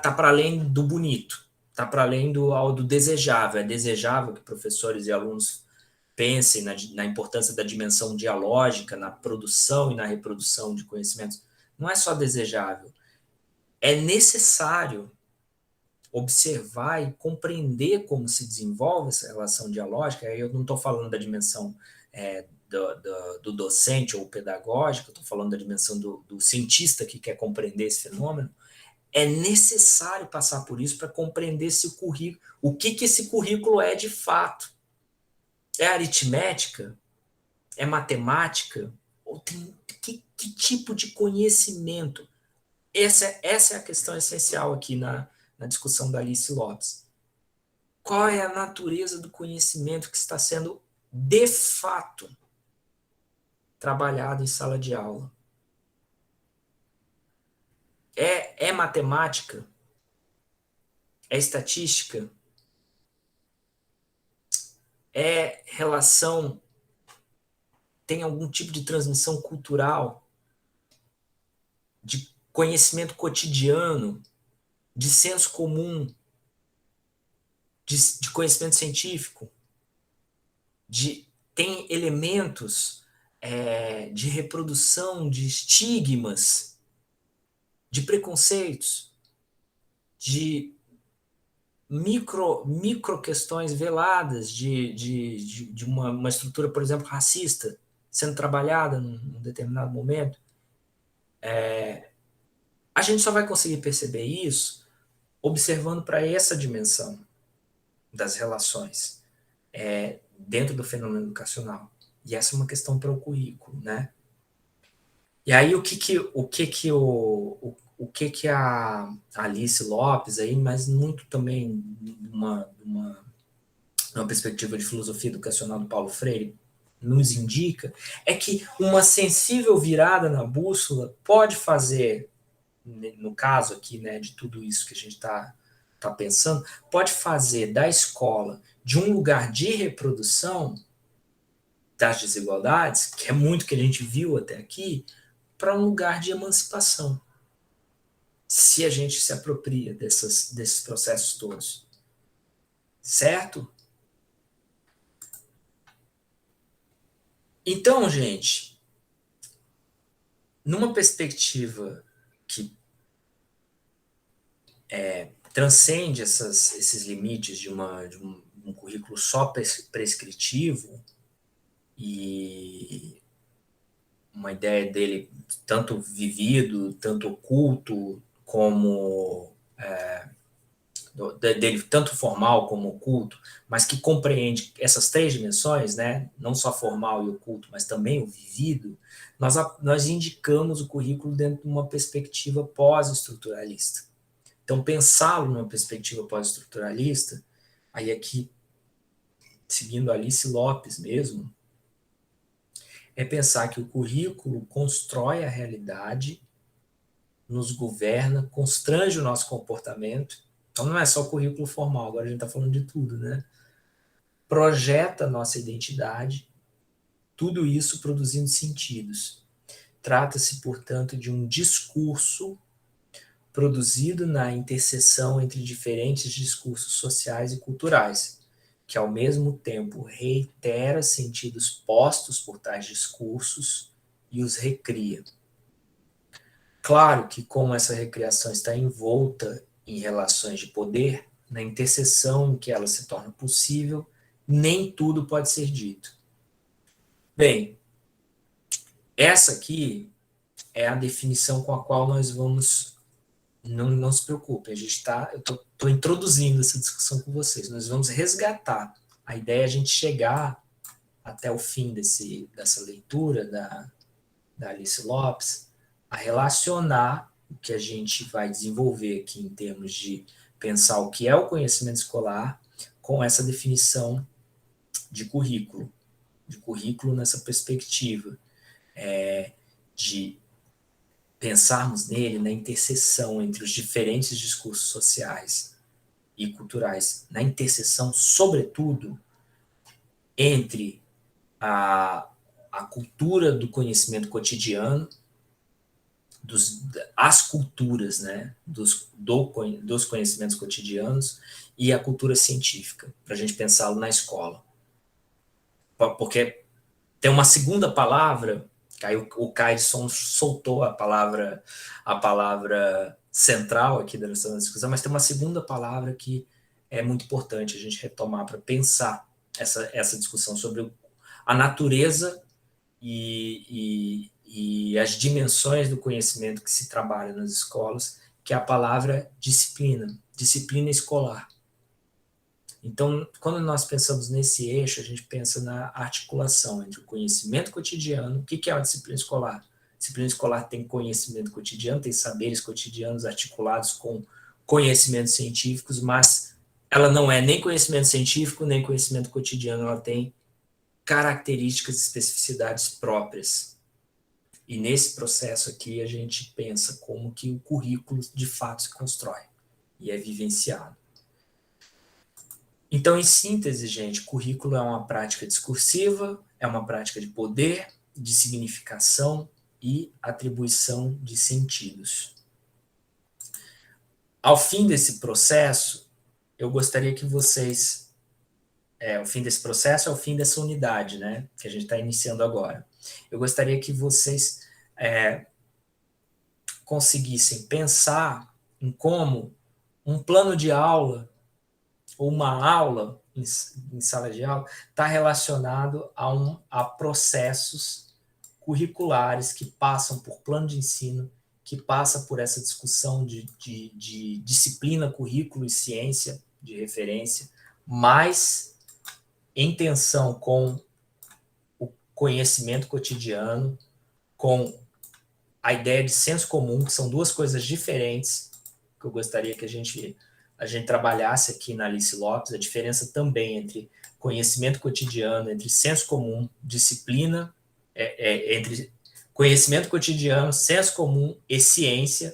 tá para além do bonito, tá para além do desejável. É desejável que professores e alunos pensem na importância da dimensão dialógica, na produção e na reprodução de conhecimentos. Não é só desejável, é necessário observar e compreender como se desenvolve essa relação dialógica. Aí eu não estou falando da dimensão do docente ou pedagógico, estou falando da dimensão do cientista que quer compreender esse fenômeno. É necessário passar por isso para compreender o que esse currículo é de fato. É aritmética? É matemática? Ou tem que tipo de conhecimento? Essa é a questão essencial aqui na discussão da Alice Lopes. Qual é a natureza do conhecimento que está sendo, de fato, trabalhado em sala de aula? É matemática? É estatística? É relação? Tem algum tipo de transmissão cultural? De conhecimento cotidiano? De senso comum? De conhecimento científico? Tem elementos de reprodução de estigmas, de preconceitos, de micro questões veladas de uma estrutura, por exemplo, racista, sendo trabalhada num determinado momento. A gente só vai conseguir perceber isso observando para essa dimensão das relações dentro do fenômeno educacional. E essa é uma questão para o currículo, né? E aí o que a Alice Lopes aí, mas muito também uma perspectiva de filosofia educacional do Paulo Freire nos indica, é que uma sensível virada na bússola pode fazer, no caso aqui, né, de tudo isso que a gente está pensando, pode fazer da escola de um lugar de reprodução das desigualdades, que é muito que a gente viu até aqui, para um lugar de emancipação, se a gente se apropria desses processos todos. Certo? Então, gente, numa perspectiva que transcende esses limites de um currículo só prescritivo, uma ideia dele tanto vivido, tanto oculto, como dele tanto formal como oculto, mas que compreende essas três dimensões, né? Não só formal e oculto, mas também o vivido, nós indicamos o currículo dentro de uma perspectiva pós-estruturalista. Então, pensá-lo numa perspectiva pós-estruturalista, aí aqui, seguindo Alice Lopes mesmo, é pensar que o currículo constrói a realidade, nos governa, constrange o nosso comportamento. Então, não é só o currículo formal, agora a gente está falando de tudo, né? Projeta a nossa identidade, tudo isso produzindo sentidos. Trata-se, portanto, de um discurso produzido na interseção entre diferentes discursos sociais e culturais, que ao mesmo tempo reitera sentidos postos por tais discursos e os recria. Claro que, como essa recriação está envolta em relações de poder, na interseção em que ela se torna possível, nem tudo pode ser dito. Bem, essa aqui é a definição com a qual nós vamos... Não se preocupe, eu estou introduzindo essa discussão com vocês. Nós vamos resgatar. A ideia é a gente chegar até o fim dessa leitura da Alice Lopes, a relacionar o que a gente vai desenvolver aqui em termos de pensar o que é o conhecimento escolar com essa definição de currículo nessa perspectiva de pensarmos nele na interseção entre os diferentes discursos sociais e culturais, na interseção, sobretudo, entre a cultura do conhecimento cotidiano, as culturas, né, dos conhecimentos cotidianos e a cultura científica, para a gente pensá-lo na escola. Porque tem uma segunda palavra, aí o Caidson soltou a palavra central aqui da nossa discussão, mas tem uma segunda palavra que é muito importante a gente retomar para pensar essa discussão sobre a natureza e as dimensões do conhecimento que se trabalha nas escolas, que é a palavra disciplina escolar. Então, quando nós pensamos nesse eixo, a gente pensa na articulação entre o conhecimento cotidiano. O que é uma disciplina escolar? A disciplina escolar tem conhecimento cotidiano, tem saberes cotidianos articulados com conhecimentos científicos, mas ela não é nem conhecimento científico, nem conhecimento cotidiano, ela tem características e especificidades próprias. E nesse processo aqui, a gente pensa como que o currículo, de fato, se constrói e é vivenciado. Então, em síntese, gente, currículo é uma prática discursiva, é uma prática de poder, de significação e atribuição de sentidos. Ao fim desse processo, eu gostaria que vocês... o fim desse processo é o fim dessa unidade, né, que a gente está iniciando agora. Eu gostaria que vocês conseguissem pensar em como um plano de aula ou uma aula em sala de aula está relacionado a processos curriculares que passam por plano de ensino, que passa por essa discussão de disciplina, currículo e ciência de referência, mas em tensão com o conhecimento cotidiano, com a ideia de senso comum, que são duas coisas diferentes, que eu gostaria que a gente trabalhasse aqui na Alice Lopes, a diferença também entre conhecimento cotidiano, entre senso comum, disciplina, entre conhecimento cotidiano, senso comum e ciência.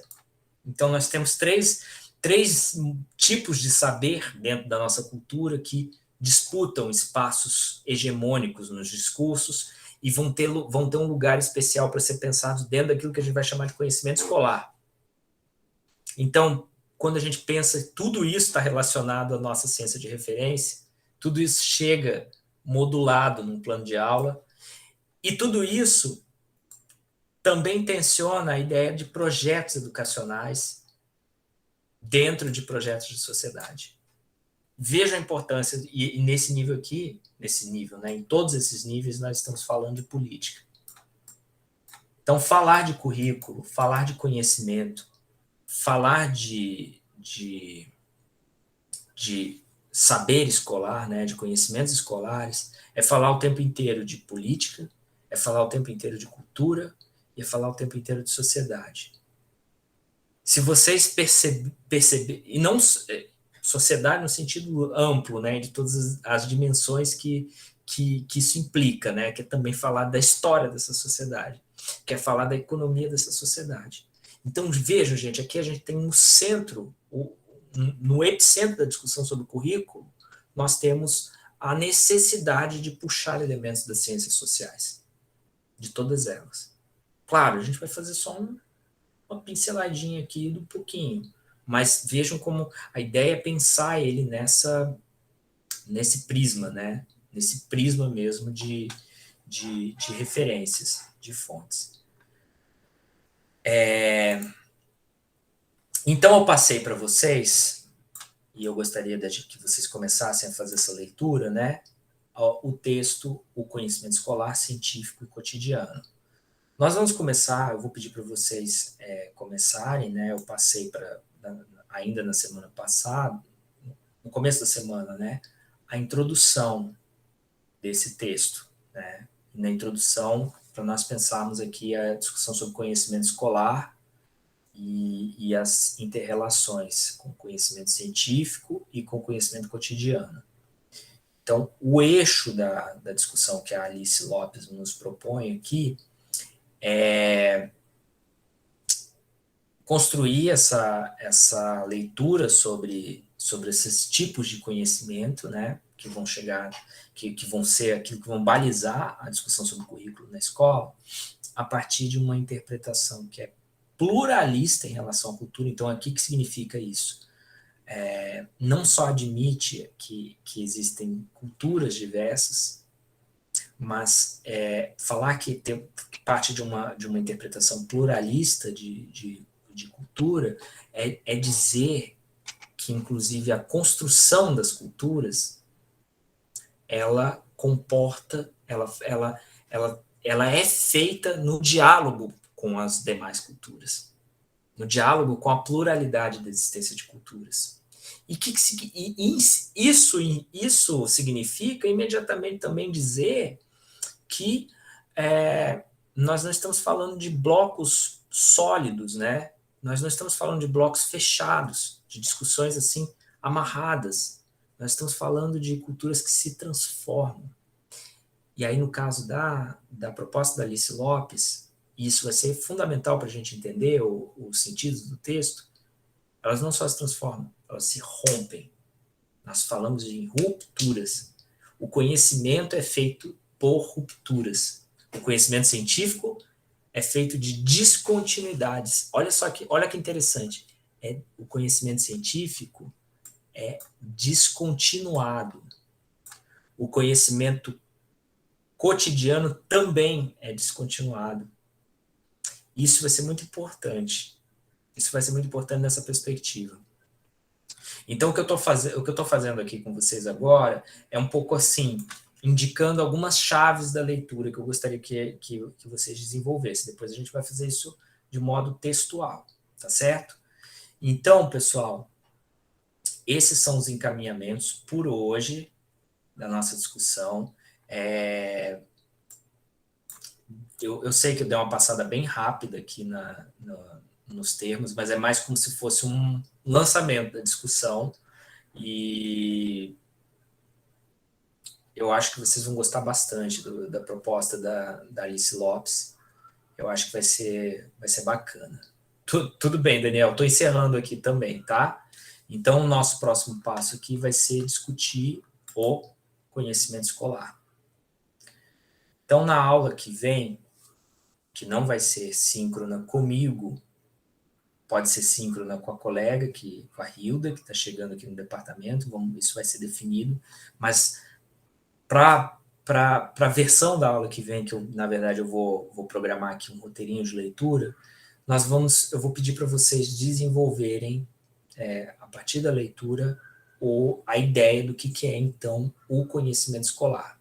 Então, nós temos três tipos de saber dentro da nossa cultura que disputam espaços hegemônicos nos discursos e vão ter um lugar especial para ser pensados dentro daquilo que a gente vai chamar de conhecimento escolar. Então, quando a gente pensa, tudo isso está relacionado à nossa ciência de referência, tudo isso chega modulado num plano de aula, e tudo isso também tensiona a ideia de projetos educacionais dentro de projetos de sociedade. Veja a importância, e nesse nível aqui, né, em todos esses níveis, nós estamos falando de política. Então, falar de currículo, falar de conhecimento, falar de saber escolar, né, de conhecimentos escolares, é falar o tempo inteiro de política, é falar o tempo inteiro de cultura e é falar o tempo inteiro de sociedade. Se vocês perceberem, e não sociedade no sentido amplo, né, de todas as dimensões que isso implica, né, que é também falar da história dessa sociedade, que é falar da economia dessa sociedade. Então, vejam, gente, aqui a gente tem no centro, no epicentro da discussão sobre o currículo, nós temos a necessidade de puxar elementos das ciências sociais, de todas elas. Claro, a gente vai fazer só uma pinceladinha aqui do pouquinho, mas vejam como a ideia é pensar ele nesse prisma, né? Nesse prisma mesmo de referências, de fontes. Então, eu passei para vocês, e eu gostaria que vocês começassem a fazer essa leitura, né? O texto, o conhecimento escolar, científico e cotidiano. Nós vamos começar, eu vou pedir para vocês começarem, né? Eu passei ainda na semana passada, no começo da semana, né? A introdução desse texto, né? E na introdução, para nós pensarmos aqui a discussão sobre conhecimento escolar e as interrelações com o conhecimento científico e com o conhecimento cotidiano. Então, o eixo da discussão que a Alice Lopes nos propõe aqui é construir essa leitura sobre esses tipos de conhecimento, né, que vão chegar, que vão ser aquilo que vão balizar a discussão sobre o currículo na escola, a partir de uma interpretação que é pluralista em relação à cultura. Então, aqui, o que significa isso? Não só admite que existem culturas diversas, mas falar que parte de uma interpretação pluralista de cultura é dizer que, inclusive, a construção das culturas, ela comporta, ela é feita no diálogo com as demais culturas, no diálogo com a pluralidade da existência de culturas. E isso significa imediatamente também dizer que nós não estamos falando de blocos sólidos, né? Nós não estamos falando de blocos fechados, de discussões assim amarradas. Nós estamos falando de culturas que se transformam. E aí, no caso da proposta da Alice Lopes, e isso vai ser fundamental para a gente entender os sentidos do texto, elas não só se transformam, elas se rompem. Nós falamos de rupturas. O conhecimento é feito por rupturas. O conhecimento científico é feito de descontinuidades. Olha que interessante. O conhecimento científico é descontinuado. O conhecimento cotidiano também é descontinuado. Isso vai ser muito importante. Isso vai ser muito importante nessa perspectiva. Então, o que eu estou fazendo aqui com vocês agora é um pouco assim, indicando algumas chaves da leitura que eu gostaria que vocês desenvolvessem. Depois a gente vai fazer isso de modo textual, tá certo? Então, pessoal, esses são os encaminhamentos por hoje da nossa discussão. Eu sei que eu dei uma passada bem rápida aqui nos termos, mas é mais como se fosse um lançamento da discussão, e eu acho que vocês vão gostar bastante da proposta da Alice Lopes. Eu acho que vai ser bacana. Tudo bem, Daniel, estou encerrando aqui também, tá? Então, o nosso próximo passo aqui vai ser discutir o conhecimento escolar. Então, na aula que vem, que não vai ser síncrona comigo, pode ser síncrona com a colega, com a Hilda, que está chegando aqui no departamento, isso vai ser definido, mas para a versão da aula que vem, que na verdade eu vou programar aqui um roteirinho de leitura, eu vou pedir para vocês desenvolverem, a partir da leitura, a ideia do que é, então, o conhecimento escolar.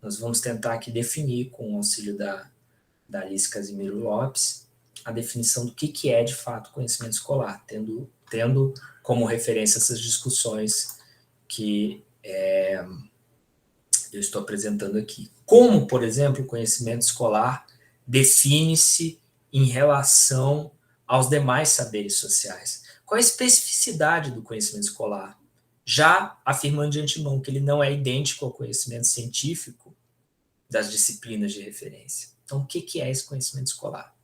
Nós vamos tentar aqui definir, com o auxílio da da Alice Casimiro Lopes, a definição do que é, de fato, conhecimento escolar, tendo como referência essas discussões que eu estou apresentando aqui. Como, por exemplo, o conhecimento escolar define-se em relação aos demais saberes sociais? Qual a especificidade do conhecimento escolar? Já afirmando de antemão que ele não é idêntico ao conhecimento científico das disciplinas de referência. Então, o que é esse conhecimento escolar?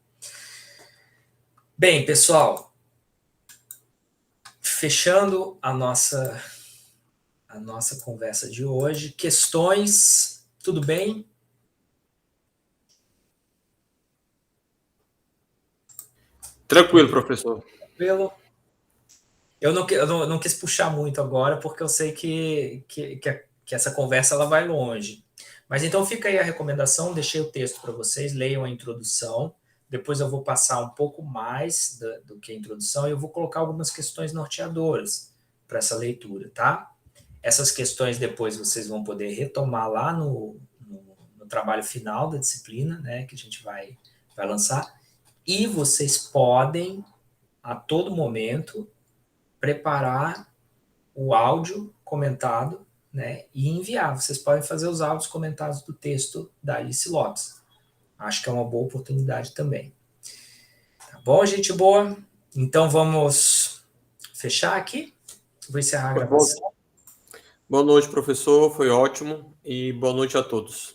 Bem, pessoal, fechando a nossa conversa de hoje, questões, tudo bem? Tranquilo, professor. Tranquilo. Eu não quis puxar muito agora, porque eu sei que essa conversa ela vai longe. Mas então fica aí a recomendação, deixei o texto para vocês, leiam a introdução, depois eu vou passar um pouco mais do que a introdução e eu vou colocar algumas questões norteadoras para essa leitura, tá? Essas questões depois vocês vão poder retomar lá no trabalho final da disciplina, né, que a gente vai lançar, e vocês podem, a todo momento, preparar o áudio comentado, né, e enviar. Vocês podem fazer os áudios comentados do texto da Alice Lopes. Acho que é uma boa oportunidade também. Tá bom, gente boa? Então vamos fechar aqui. Vou encerrar a gravação. Boa noite, professor. Foi ótimo. E boa noite a todos.